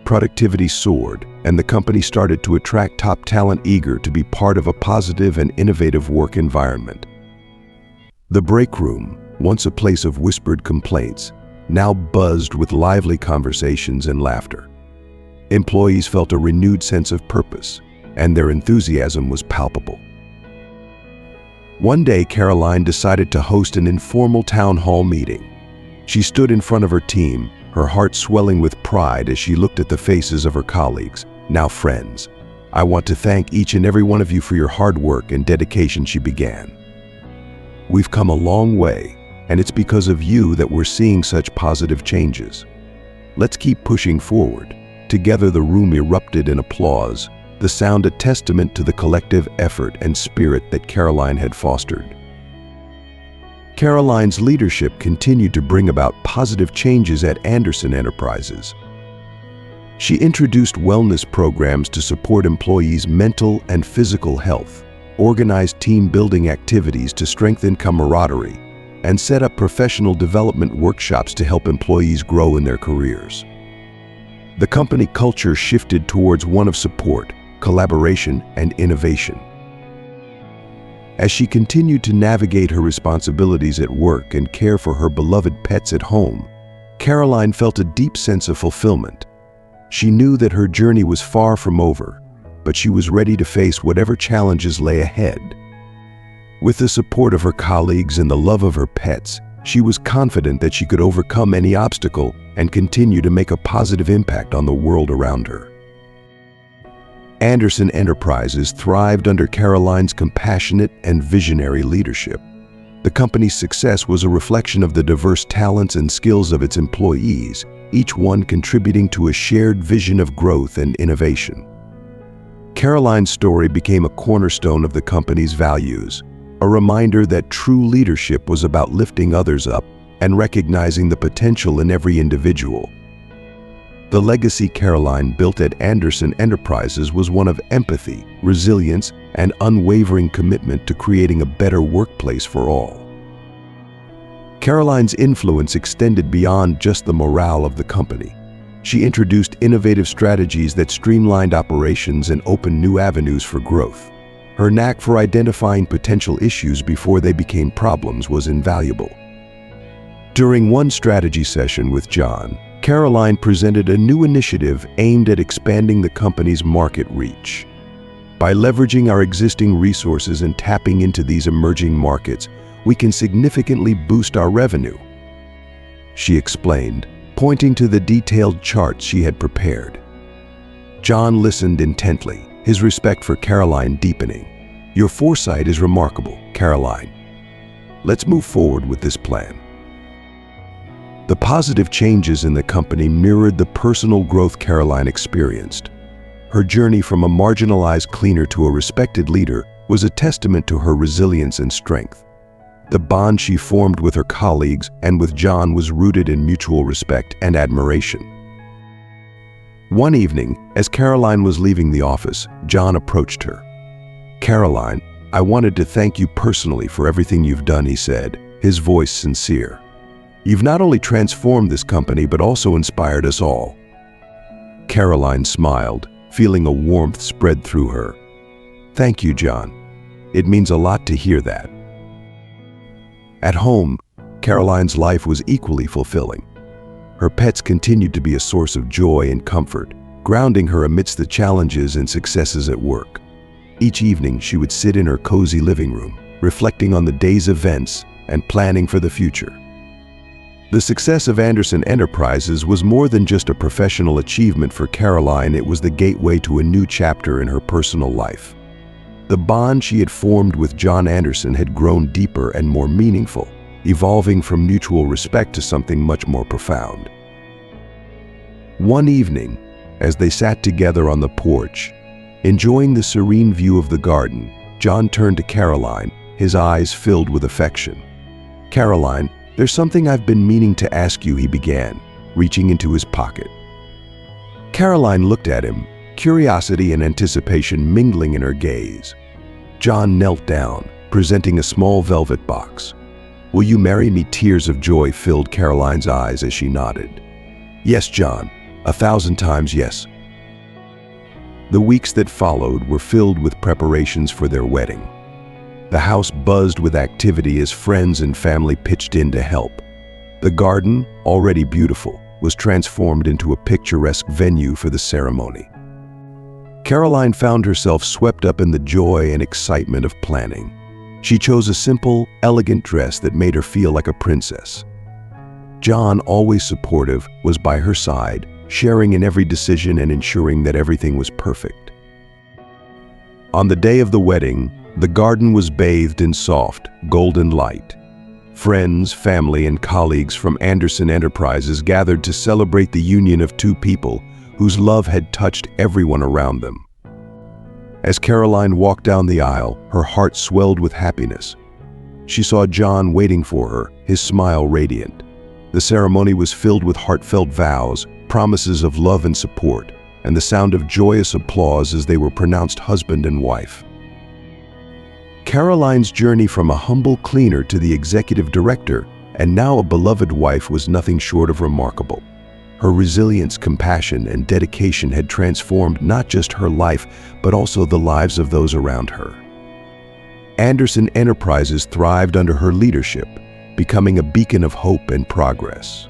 Productivity soared, and the company started to attract top talent eager to be part of a positive and innovative work environment. The break room, once a place of whispered complaints, now buzzed with lively conversations and laughter. Employees felt a renewed sense of purpose, and their enthusiasm was palpable. One day, Caroline decided to host an informal town hall meeting. She stood in front of her team, her heart swelling with pride as she looked at the faces of her colleagues, now friends. "I want to thank each and every one of you for your hard work and dedication," she began. "We've come a long way, and it's because of you that we're seeing such positive changes. Let's keep pushing forward." Together, the room erupted in applause, the sound a testament to the collective effort and spirit that Caroline had fostered. Caroline's leadership continued to bring about positive changes at Anderson Enterprises. She introduced wellness programs to support employees' mental and physical health, organized team-building activities to strengthen camaraderie, and set up professional development workshops to help employees grow in their careers. The company culture shifted towards one of support, collaboration, and innovation. As she continued to navigate her responsibilities at work and care for her beloved pets at home, Caroline felt a deep sense of fulfillment. She knew that her journey was far from over, but she was ready to face whatever challenges lay ahead. With the support of her colleagues and the love of her pets, she was confident that she could overcome any obstacle and continue to make a positive impact on the world around her. Anderson Enterprises thrived under Caroline's compassionate and visionary leadership. The company's success was a reflection of the diverse talents and skills of its employees, each one contributing to a shared vision of growth and innovation. Caroline's story became a cornerstone of the company's values, a reminder that true leadership was about lifting others up and recognizing the potential in every individual. The legacy Caroline built at Anderson Enterprises was one of empathy, resilience, and unwavering commitment to creating a better workplace for all. Caroline's influence extended beyond just the morale of the company. She introduced innovative strategies that streamlined operations and opened new avenues for growth. Her knack for identifying potential issues before they became problems was invaluable. During one strategy session with John, Caroline presented a new initiative aimed at expanding the company's market reach. By leveraging our existing resources and tapping into these emerging markets, we can significantly boost our revenue, she explained, pointing to the detailed charts she had prepared. John listened intently, his respect for Caroline deepening. "Your foresight is remarkable, Caroline. Let's move forward with this plan." The positive changes in the company mirrored the personal growth Caroline experienced. Her journey from a marginalized cleaner to a respected leader was a testament to her resilience and strength. The bond she formed with her colleagues and with John was rooted in mutual respect and admiration. One evening, as Caroline was leaving the office, John approached her. "Caroline, I wanted to thank you personally for everything you've done," he said, his voice sincere. "You've not only transformed this company, but also inspired us all." Caroline smiled, feeling a warmth spread through her. "Thank you, John. It means a lot to hear that." At home, Caroline's life was equally fulfilling. Her pets continued to be a source of joy and comfort, grounding her amidst the challenges and successes at work. Each evening, she would sit in her cozy living room, reflecting on the day's events and planning for the future. The success of Anderson Enterprises was more than just a professional achievement for Caroline. It was the gateway to a new chapter in her personal life. The bond she had formed with John Anderson had grown deeper and more meaningful, evolving from mutual respect to something much more profound. One evening, as they sat together on the porch, enjoying the serene view of the garden, John turned to Caroline, his eyes filled with affection. "Caroline, there's something I've been meaning to ask you," he began, reaching into his pocket. Caroline looked at him, curiosity and anticipation mingling in her gaze. John knelt down, presenting a small velvet box. "Will you marry me?" Tears of joy filled Caroline's eyes as she nodded. "Yes, John, 1,000 times yes." The weeks that followed were filled with preparations for their wedding. The house buzzed with activity as friends and family pitched in to help. The garden, already beautiful, was transformed into a picturesque venue for the ceremony. Caroline found herself swept up in the joy and excitement of planning. She chose a simple, elegant dress that made her feel like a princess. John, always supportive, was by her side, sharing in every decision and ensuring that everything was perfect. On the day of the wedding, the garden was bathed in soft, golden light. Friends, family, and colleagues from Anderson Enterprises gathered to celebrate the union of two people whose love had touched everyone around them. As Caroline walked down the aisle, her heart swelled with happiness. She saw John waiting for her, his smile radiant. The ceremony was filled with heartfelt vows, promises of love and support, and the sound of joyous applause as they were pronounced husband and wife. Caroline's journey from a humble cleaner to the executive director and now a beloved wife was nothing short of remarkable. Her resilience, compassion, and dedication had transformed not just her life, but also the lives of those around her. Anderson Enterprises thrived under her leadership, becoming a beacon of hope and progress.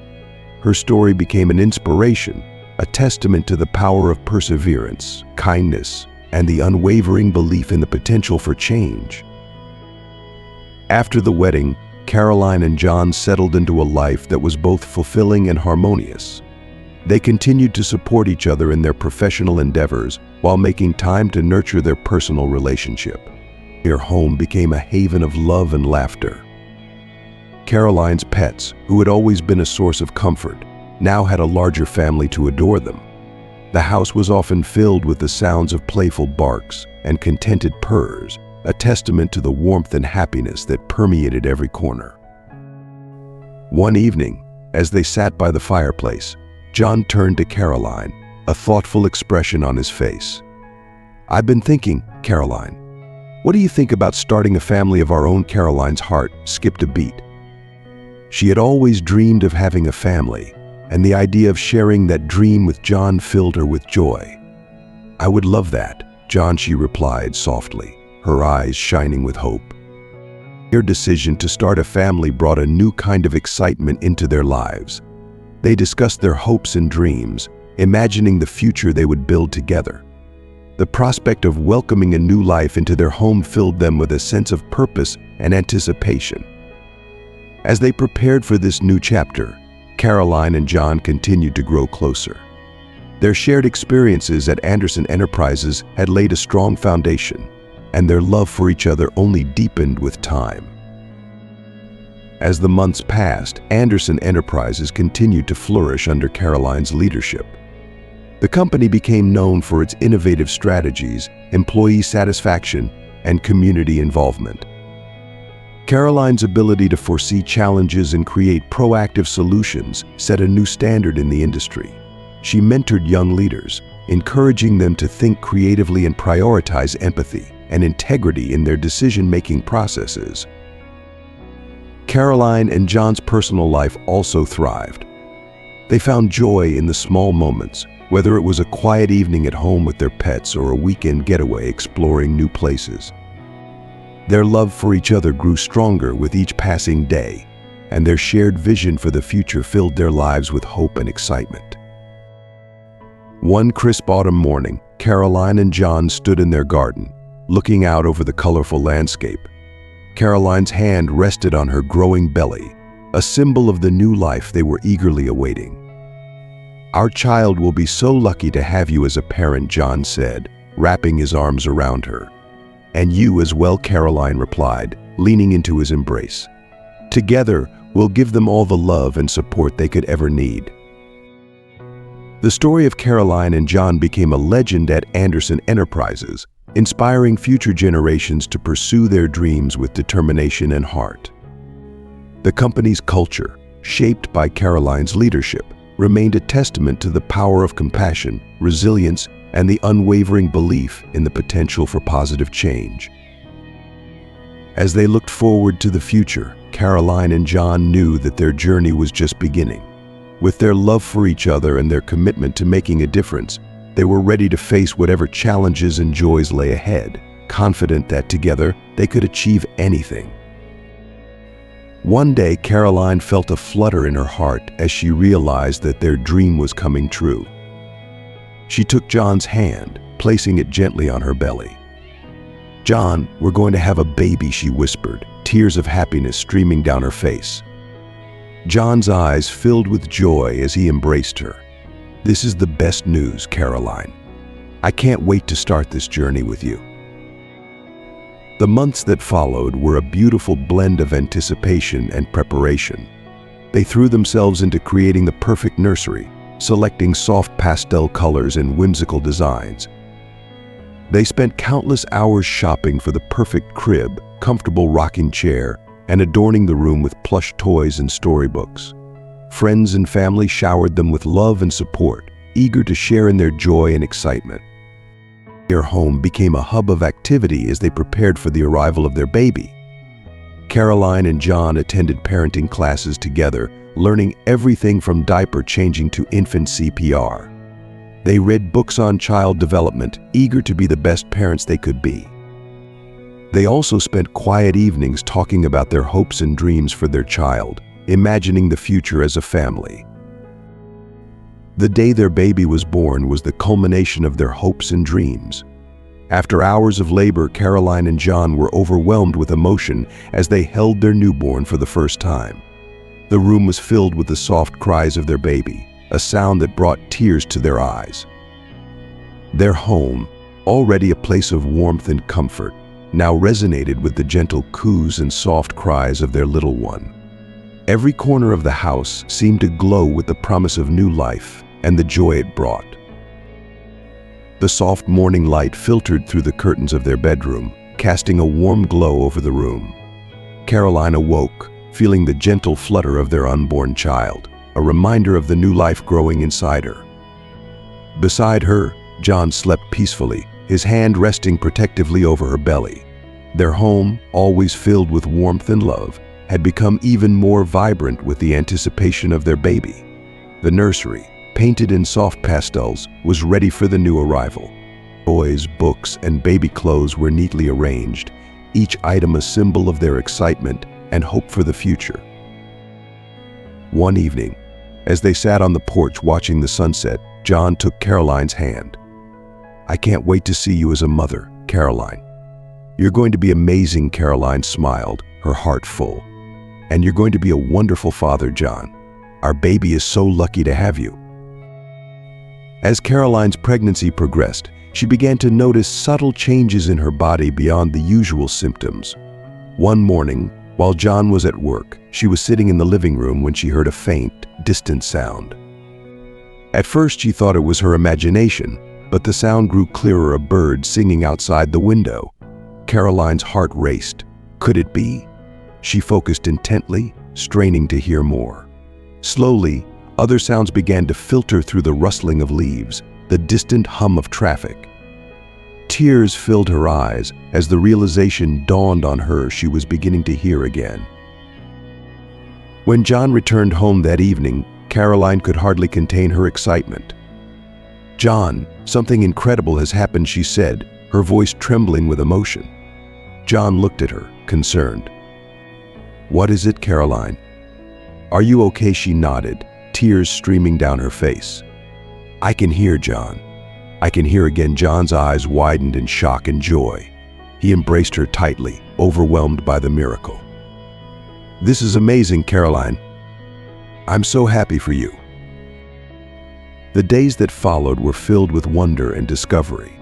Her story became an inspiration, a testament to the power of perseverance, kindness, and the unwavering belief in the potential for change. After the wedding, Caroline and John settled into a life that was both fulfilling and harmonious. They continued to support each other in their professional endeavors while making time to nurture their personal relationship. Their home became a haven of love and laughter. Caroline's pets, who had always been a source of comfort, now had a larger family to adore them. The house was often filled with the sounds of playful barks and contented purrs, a testament to the warmth and happiness that permeated every corner. One evening, as they sat by the fireplace, John turned to Caroline, a thoughtful expression on his face. "I've been thinking, Caroline, what do you think about starting a family of our own?" Caroline's heart skipped a beat. She had always dreamed of having a family, and the idea of sharing that dream with John filled her with joy. "I would love that, John," she replied softly, her eyes shining with hope. Their decision to start a family brought a new kind of excitement into their lives. They discussed their hopes and dreams, imagining the future they would build together. The prospect of welcoming a new life into their home filled them with a sense of purpose and anticipation. As they prepared for this new chapter, Caroline and John continued to grow closer. Their shared experiences at Anderson Enterprises had laid a strong foundation, and their love for each other only deepened with time. As the months passed, Anderson Enterprises continued to flourish under Caroline's leadership. The company became known for its innovative strategies, employee satisfaction, and community involvement. Caroline's ability to foresee challenges and create proactive solutions set a new standard in the industry. She mentored young leaders, encouraging them to think creatively and prioritize empathy and integrity in their decision-making processes. Caroline and John's personal life also thrived. They found joy in the small moments, whether it was a quiet evening at home with their pets or a weekend getaway exploring new places. Their love for each other grew stronger with each passing day, and their shared vision for the future filled their lives with hope and excitement. One crisp autumn morning, Caroline and John stood in their garden, looking out over the colorful landscape. Caroline's hand rested on her growing belly, a symbol of the new life they were eagerly awaiting. "Our child will be so lucky to have you as a parent," John said, wrapping his arms around her. "And you as well," Caroline replied, leaning into his embrace. "Together, we'll give them all the love and support they could ever need." The story of Caroline and John became a legend at Anderson Enterprises, inspiring future generations to pursue their dreams with determination and heart. The company's culture, shaped by Caroline's leadership, remained a testament to the power of compassion, resilience, and the unwavering belief in the potential for positive change. As they looked forward to the future, Caroline and John knew that their journey was just beginning. With their love for each other and their commitment to making a difference, they were ready to face whatever challenges and joys lay ahead, confident that together they could achieve anything. One day, Caroline felt a flutter in her heart as she realized that their dream was coming true. She took John's hand, placing it gently on her belly. "John, we're going to have a baby," she whispered, tears of happiness streaming down her face. John's eyes filled with joy as he embraced her. "This is the best news, Caroline. I can't wait to start this journey with you." The months that followed were a beautiful blend of anticipation and preparation. They threw themselves into creating the perfect nursery, selecting soft pastel colors and whimsical designs. They spent countless hours shopping for the perfect crib, comfortable rocking chair, and adorning the room with plush toys and storybooks. Friends and family showered them with love and support, eager to share in their joy and excitement. Their home became a hub of activity as they prepared for the arrival of their baby. Caroline and John attended parenting classes together, learning everything from diaper changing to infant CPR. They read books on child development, eager to be the best parents they could be. They also spent quiet evenings talking about their hopes and dreams for their child, imagining the future as a family. The day their baby was born was the culmination of their hopes and dreams. After hours of labor, Caroline and John were overwhelmed with emotion as they held their newborn for the first time. The room was filled with the soft cries of their baby, a sound that brought tears to their eyes. Their home, already a place of warmth and comfort, now resonated with the gentle coos and soft cries of their little one. Every corner of the house seemed to glow with the promise of new life and the joy it brought. The soft morning light filtered through the curtains of their bedroom, casting a warm glow over the room. Caroline awoke, feeling the gentle flutter of their unborn child, a reminder of the new life growing inside her. Beside her, John slept peacefully, his hand resting protectively over her belly. Their home, always filled with warmth and love, had become even more vibrant with the anticipation of their baby. The nursery, painted in soft pastels, was ready for the new arrival. Toys, books, and baby clothes were neatly arranged, each item a symbol of their excitement and hope for the future. One evening, as they sat on the porch watching the sunset, John took Caroline's hand. "I can't wait to see you as a mother, Caroline." "You're going to be amazing," Caroline smiled, her heart full. "And you're going to be a wonderful father, John. Our baby is so lucky to have you." As Caroline's pregnancy progressed, she began to notice subtle changes in her body beyond the usual symptoms. One morning, while John was at work, she was sitting in the living room when she heard a faint, distant sound. At first, she thought it was her imagination, but the sound grew clearer, a bird singing outside the window. Caroline's heart raced. Could it be? She focused intently, straining to hear more. Slowly, other sounds began to filter through the rustling of leaves, the distant hum of traffic. Tears filled her eyes as the realization dawned on her she was beginning to hear again. When John returned home that evening, Caroline could hardly contain her excitement. "John, something incredible has happened," she said, her voice trembling with emotion. John looked at her, concerned. "What is it, Caroline?" "Are you okay?" She nodded, tears streaming down her face. "I can hear, John. I can hear again." John's eyes widened in shock and joy. He embraced her tightly, overwhelmed by the miracle. "This is amazing, Caroline. I'm so happy for you." The days that followed were filled with wonder and discovery.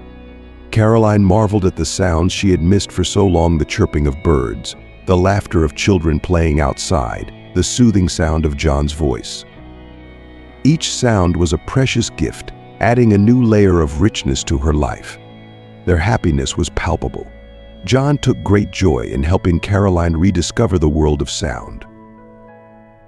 Caroline marveled at the sounds she had missed for so long: the chirping of birds, the laughter of children playing outside, the soothing sound of John's voice. Each sound was a precious gift, adding a new layer of richness to her life. Their happiness was palpable. John took great joy in helping Caroline rediscover the world of sound.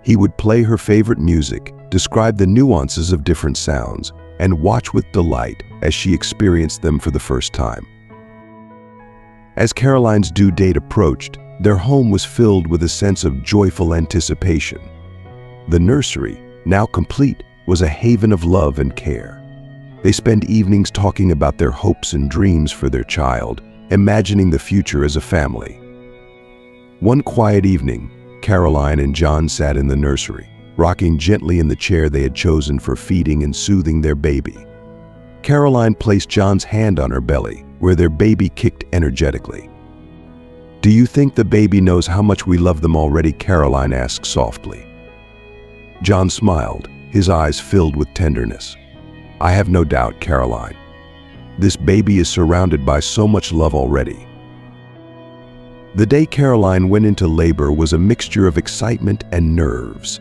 He would play her favorite music, describe the nuances of different sounds, and watch with delight as she experienced them for the first time. As Caroline's due date approached, their home was filled with a sense of joyful anticipation. The nursery, now complete, was a haven of love and care. They spent evenings talking about their hopes and dreams for their child, imagining the future as a family. One quiet evening, Caroline and John sat in the nursery, rocking gently in the chair they had chosen for feeding and soothing their baby. Caroline placed John's hand on her belly, where their baby kicked energetically. "Do you think the baby knows how much we love them already?" Caroline asked softly. John smiled, his eyes filled with tenderness. "I have no doubt, Caroline. This baby is surrounded by so much love already." The day Caroline went into labor was a mixture of excitement and nerves.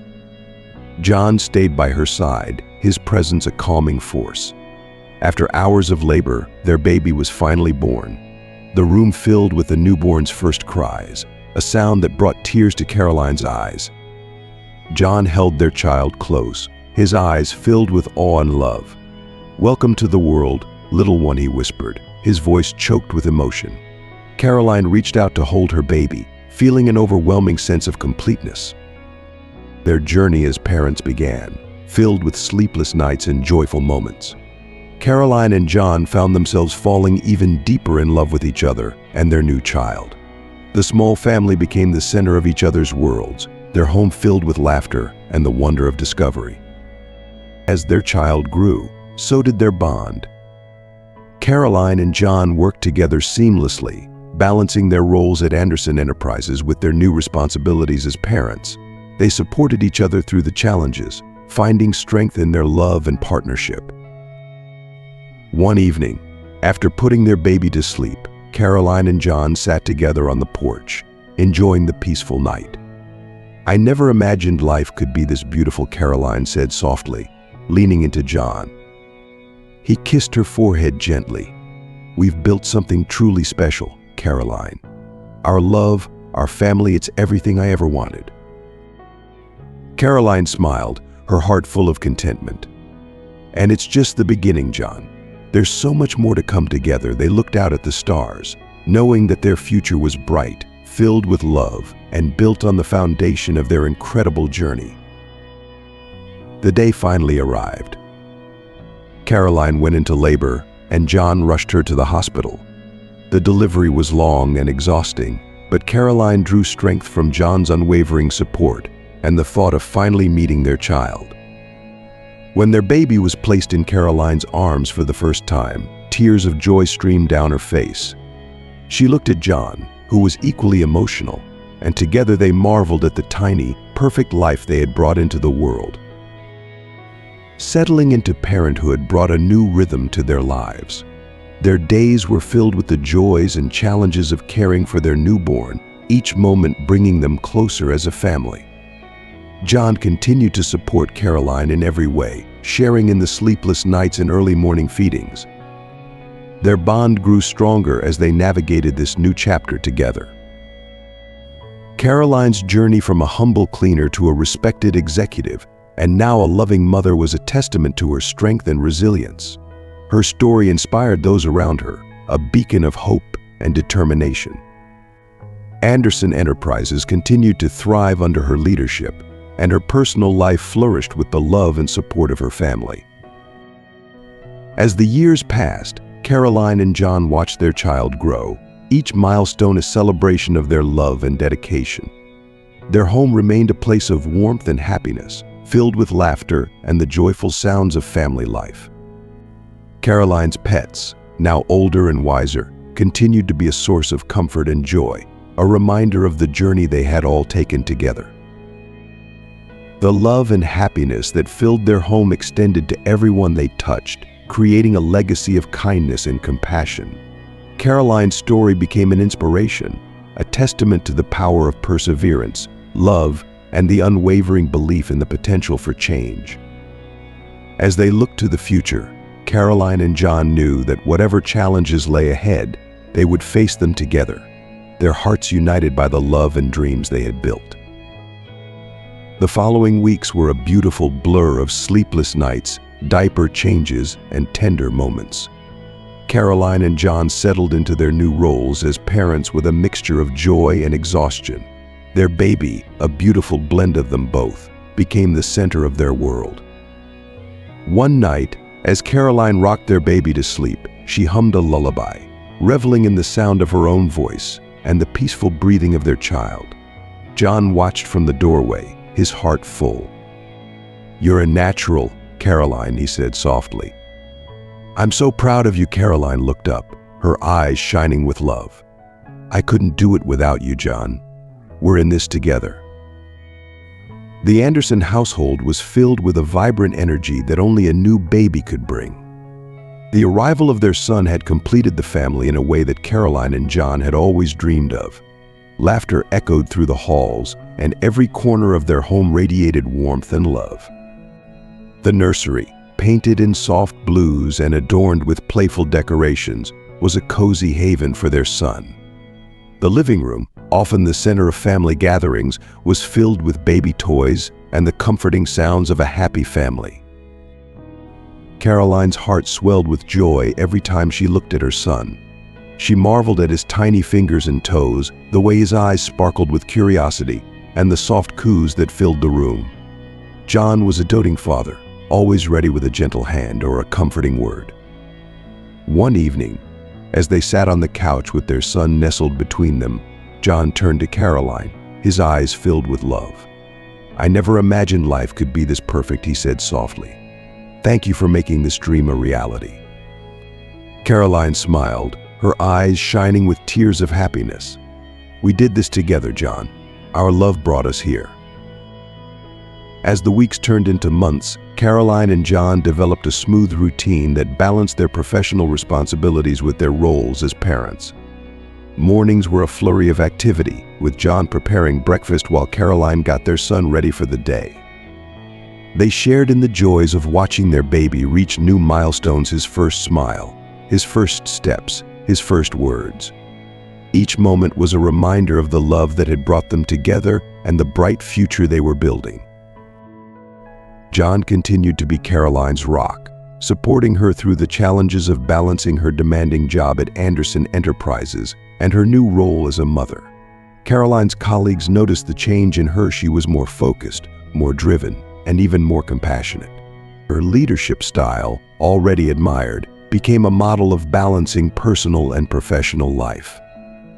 John stayed by her side, his presence a calming force. After hours of labor, their baby was finally born. The room filled with the newborn's first cries, a sound that brought tears to Caroline's eyes. John held their child close, his eyes filled with awe and love. "Welcome to the world, little one," he whispered, his voice choked with emotion. Caroline reached out to hold her baby, feeling an overwhelming sense of completeness. Their journey as parents began, filled with sleepless nights and joyful moments. Caroline and John found themselves falling even deeper in love with each other and their new child. The small family became the center of each other's worlds, their home filled with laughter and the wonder of discovery. As their child grew, so did their bond. Caroline and John worked together seamlessly, balancing their roles at Anderson Enterprises with their new responsibilities as parents. They supported each other through the challenges, finding strength in their love and partnership. One evening, after putting their baby to sleep, Caroline and John sat together on the porch, enjoying the peaceful night. "I never imagined life could be this beautiful," Caroline said softly, leaning into John. He kissed her forehead gently. "We've built something truly special, Caroline. Our love, our family, it's everything I ever wanted." Caroline smiled, her heart full of contentment. "And it's just the beginning, John. There's so much more to come together." They looked out at the stars, knowing that their future was bright, filled with love, and built on the foundation of their incredible journey. The day finally arrived. Caroline went into labor, and John rushed her to the hospital. The delivery was long and exhausting, but Caroline drew strength from John's unwavering support and the thought of finally meeting their child. When their baby was placed in Caroline's arms for the first time, tears of joy streamed down her face. She looked at John, who was equally emotional, and together they marveled at the tiny, perfect life they had brought into the world. Settling into parenthood brought a new rhythm to their lives. Their days were filled with the joys and challenges of caring for their newborn, each moment bringing them closer as a family. John continued to support Caroline in every way, sharing in the sleepless nights and early morning feedings. Their bond grew stronger as they navigated this new chapter together. Caroline's journey from a humble cleaner to a respected executive, and now a loving mother, was a testament to her strength and resilience. Her story inspired those around her, a beacon of hope and determination. Anderson Enterprises continued to thrive under her leadership, and her personal life flourished with the love and support of her family. As the years passed, Caroline and John watched their child grow, each milestone a celebration of their love and dedication. Their home remained a place of warmth and happiness, filled with laughter and the joyful sounds of family life. Caroline's pets, now older and wiser, continued to be a source of comfort and joy, a reminder of the journey they had all taken together. The love and happiness that filled their home extended to everyone they touched, creating a legacy of kindness and compassion. Caroline's story became an inspiration, a testament to the power of perseverance, love, and the unwavering belief in the potential for change. As they looked to the future, Caroline and John knew that whatever challenges lay ahead, they would face them together, their hearts united by the love and dreams they had built. The following weeks were a beautiful blur of sleepless nights, diaper changes, and tender moments. Caroline and John settled into their new roles as parents with a mixture of joy and exhaustion. Their baby, a beautiful blend of them both, became the center of their world. One night, as Caroline rocked their baby to sleep, she hummed a lullaby, reveling in the sound of her own voice and the peaceful breathing of their child. John watched from the doorway, his heart full. "You're a natural, Caroline," he said softly. "I'm so proud of you." Caroline looked up, her eyes shining with love. "I couldn't do it without you, John. We're in this together." The Anderson household was filled with a vibrant energy that only a new baby could bring. The arrival of their son had completed the family in a way that Caroline and John had always dreamed of. Laughter echoed through the halls, and every corner of their home radiated warmth and love. The nursery, painted in soft blues and adorned with playful decorations, was a cozy haven for their son. The living room, often the center of family gatherings, was filled with baby toys and the comforting sounds of a happy family. Caroline's heart swelled with joy every time she looked at her son. She marveled at his tiny fingers and toes, the way his eyes sparkled with curiosity, and the soft coos that filled the room. John was a doting father, always ready with a gentle hand or a comforting word. One evening, as they sat on the couch with their son nestled between them, John turned to Caroline, his eyes filled with love. "I never imagined life could be this perfect," he said softly. "Thank you for making this dream a reality." Caroline smiled, her eyes shining with tears of happiness. "We did this together, John. Our love brought us here." As the weeks turned into months, Caroline and John developed a smooth routine that balanced their professional responsibilities with their roles as parents. Mornings were a flurry of activity, with John preparing breakfast while Caroline got their son ready for the day. They shared in the joys of watching their baby reach new milestones: his first smile, his first steps, his first words. Each moment was a reminder of the love that had brought them together and the bright future they were building. John continued to be Caroline's rock, supporting her through the challenges of balancing her demanding job at Anderson Enterprises and her new role as a mother. Caroline's colleagues noticed the change in her. She was more focused, more driven, and even more compassionate. Her leadership style, already admired, became a model of balancing personal and professional life.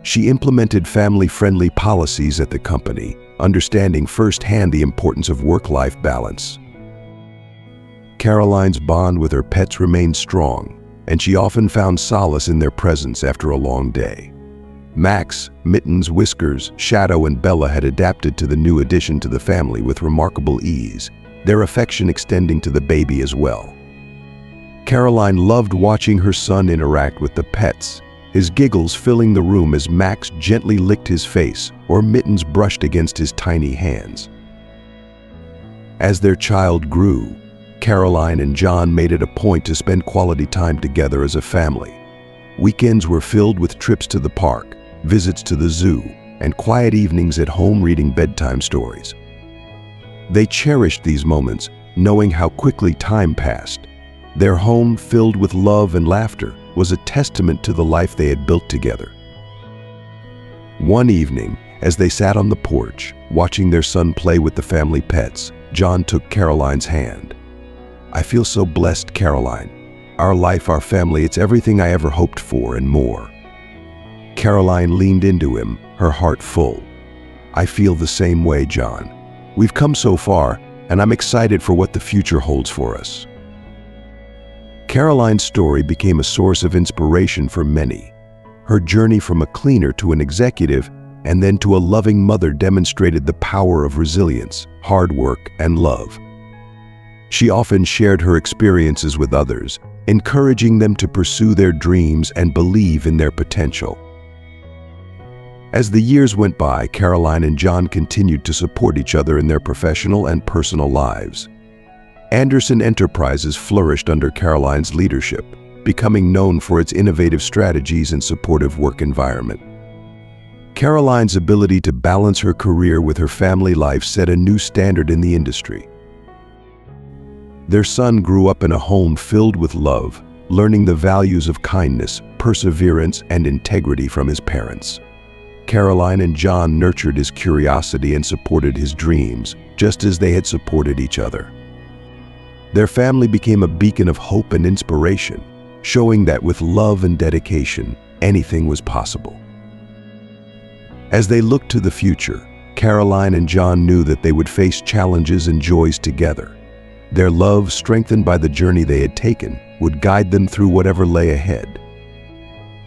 She implemented family-friendly policies at the company, understanding firsthand the importance of work-life balance. Caroline's bond with her pets remained strong, and she often found solace in their presence after a long day. Max, Mittens, Whiskers, Shadow, and Bella had adapted to the new addition to the family with remarkable ease, their affection extending to the baby as well. Caroline loved watching her son interact with the pets, his giggles filling the room as Max gently licked his face or Mittens brushed against his tiny hands. As their child grew, Caroline and John made it a point to spend quality time together as a family. Weekends were filled with trips to the park, visits to the zoo, and quiet evenings at home reading bedtime stories. They cherished these moments, knowing how quickly time passed. Their home, filled with love and laughter, was a testament to the life they had built together. One evening, as they sat on the porch, watching their son play with the family pets, John took Caroline's hand. "I feel so blessed, Caroline. Our life, our family, it's everything I ever hoped for and more." Caroline leaned into him, her heart full. "I feel the same way, John. We've come so far, and I'm excited for what the future holds for us." Caroline's story became a source of inspiration for many. Her journey from a cleaner to an executive and then to a loving mother demonstrated the power of resilience, hard work, and love. She often shared her experiences with others, encouraging them to pursue their dreams and believe in their potential. As the years went by, Caroline and John continued to support each other in their professional and personal lives. Anderson Enterprises flourished under Caroline's leadership, becoming known for its innovative strategies and supportive work environment. Caroline's ability to balance her career with her family life set a new standard in the industry. Their son grew up in a home filled with love, learning the values of kindness, perseverance, and integrity from his parents. Caroline and John nurtured his curiosity and supported his dreams, just as they had supported each other. Their family became a beacon of hope and inspiration, showing that with love and dedication, anything was possible. As they looked to the future, Caroline and John knew that they would face challenges and joys together. Their love, strengthened by the journey they had taken, would guide them through whatever lay ahead.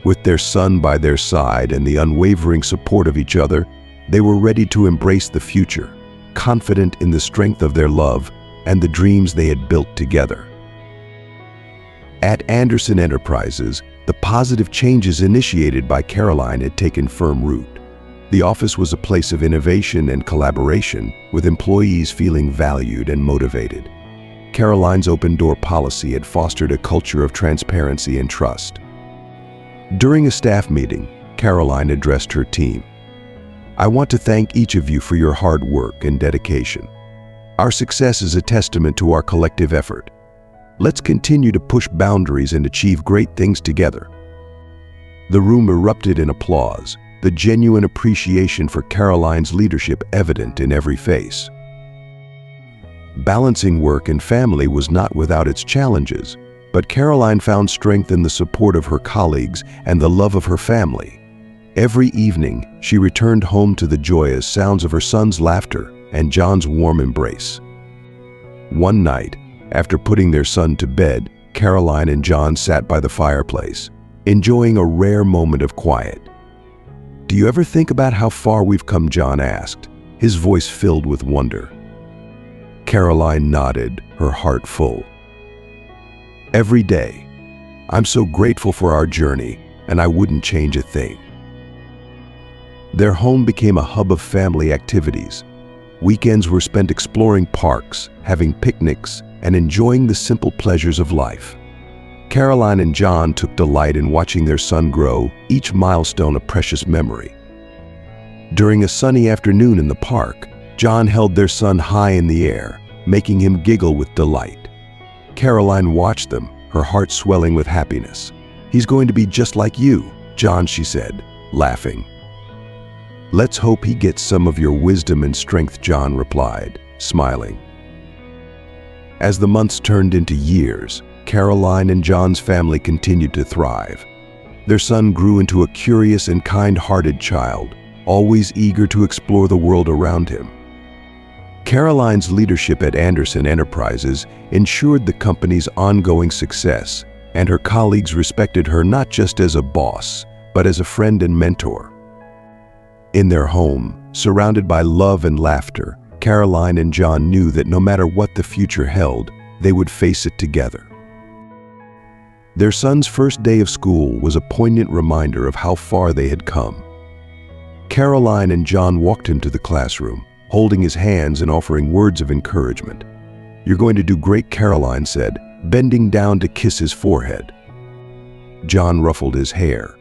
With their son by their side and the unwavering support of each other, they were ready to embrace the future, confident in the strength of their love and the dreams they had built together. At Anderson Enterprises, the positive changes initiated by Caroline had taken firm root. The office was a place of innovation and collaboration, with employees feeling valued and motivated. Caroline's open-door policy had fostered a culture of transparency and trust. During a staff meeting, Caroline addressed her team. "I want to thank each of you for your hard work and dedication. Our success is a testament to our collective effort. Let's continue to push boundaries and achieve great things together." The room erupted in applause, the genuine appreciation for Caroline's leadership evident in every face. Balancing work and family was not without its challenges, but Caroline found strength in the support of her colleagues and the love of her family. Every evening, she returned home to the joyous sounds of her son's laughter and John's warm embrace. One night, after putting their son to bed, Caroline and John sat by the fireplace, enjoying a rare moment of quiet. "Do you ever think about how far we've come?" John asked, his voice filled with wonder. Caroline nodded, her heart full. "Every day. I'm so grateful for our journey, and I wouldn't change a thing." Their home became a hub of family activities. Weekends were spent exploring parks, having picnics, and enjoying the simple pleasures of life. Caroline and John took delight in watching their son grow, each milestone a precious memory. During a sunny afternoon in the park, John held their son high in the air, making him giggle with delight. Caroline watched them, her heart swelling with happiness. "He's going to be just like you, John," she said, laughing. "Let's hope he gets some of your wisdom and strength," John replied, smiling. As the months turned into years, Caroline and John's family continued to thrive. Their son grew into a curious and kind-hearted child, always eager to explore the world around him. Caroline's leadership at Anderson Enterprises ensured the company's ongoing success, and her colleagues respected her not just as a boss, but as a friend and mentor. In their home, surrounded by love and laughter, Caroline and John knew that no matter what the future held, they would face it together. Their son's first day of school was a poignant reminder of how far they had come. Caroline and John walked him to the classroom, holding his hands and offering words of encouragement. "You're going to do great," Caroline said, bending down to kiss his forehead. John ruffled his hair.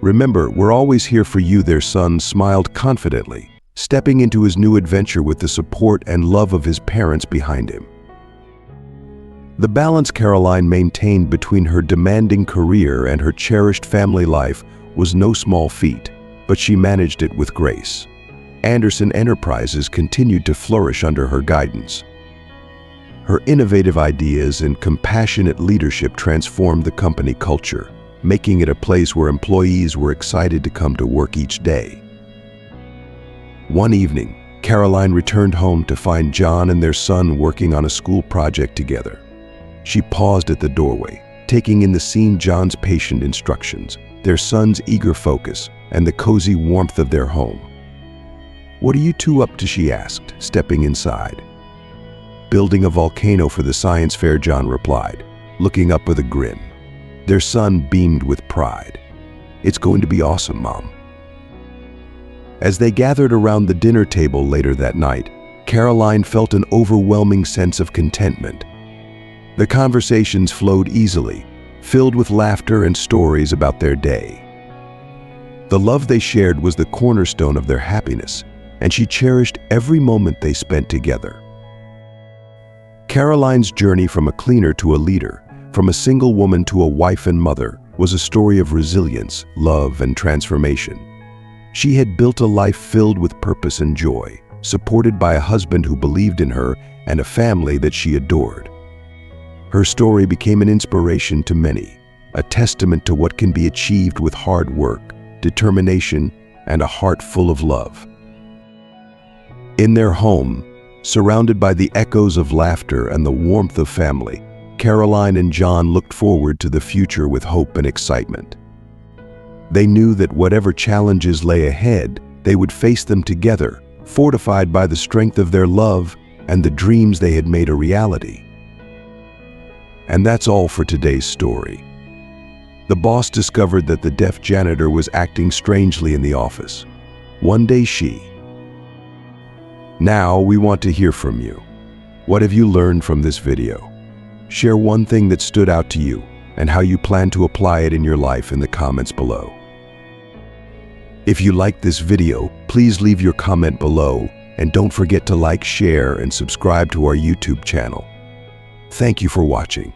"Remember, we're always here for you," their son smiled confidently, stepping into his new adventure with the support and love of his parents behind him. The balance Caroline maintained between her demanding career and her cherished family life was no small feat, but she managed it with grace. Anderson Enterprises continued to flourish under her guidance. Her innovative ideas and compassionate leadership transformed the company culture, making it a place where employees were excited to come to work each day. One evening, Caroline returned home to find John and their son working on a school project together. She paused at the doorway, taking in the scene: John's patient instructions, their son's eager focus, and the cozy warmth of their home. "What are you two up to?" she asked, stepping inside. "Building a volcano for the science fair," John replied, looking up with a grin. Their son beamed with pride. "It's going to be awesome, Mom." As they gathered around the dinner table later that night, Caroline felt an overwhelming sense of contentment. The conversations flowed easily, filled with laughter and stories about their day. The love they shared was the cornerstone of their happiness, and she cherished every moment they spent together. Caroline's journey from a cleaner to a leader, from a single woman to a wife and mother, was a story of resilience, love, and transformation. She had built a life filled with purpose and joy, supported by a husband who believed in her and a family that she adored. Her story became an inspiration to many, a testament to what can be achieved with hard work, determination, and a heart full of love. In their home, surrounded by the echoes of laughter and the warmth of family, Caroline and John looked forward to the future with hope and excitement. They knew that whatever challenges lay ahead, they would face them together, fortified by the strength of their love and the dreams they had made a reality. And that's all for today's story. The boss discovered that the deaf janitor was acting strangely in the office. One day Now we want to hear from you. What have you learned from this video? Share one thing that stood out to you and how you plan to apply it in your life in the comments below. If you liked this video, please leave your comment below and don't forget to like, share, and subscribe to our YouTube channel. Thank you for watching.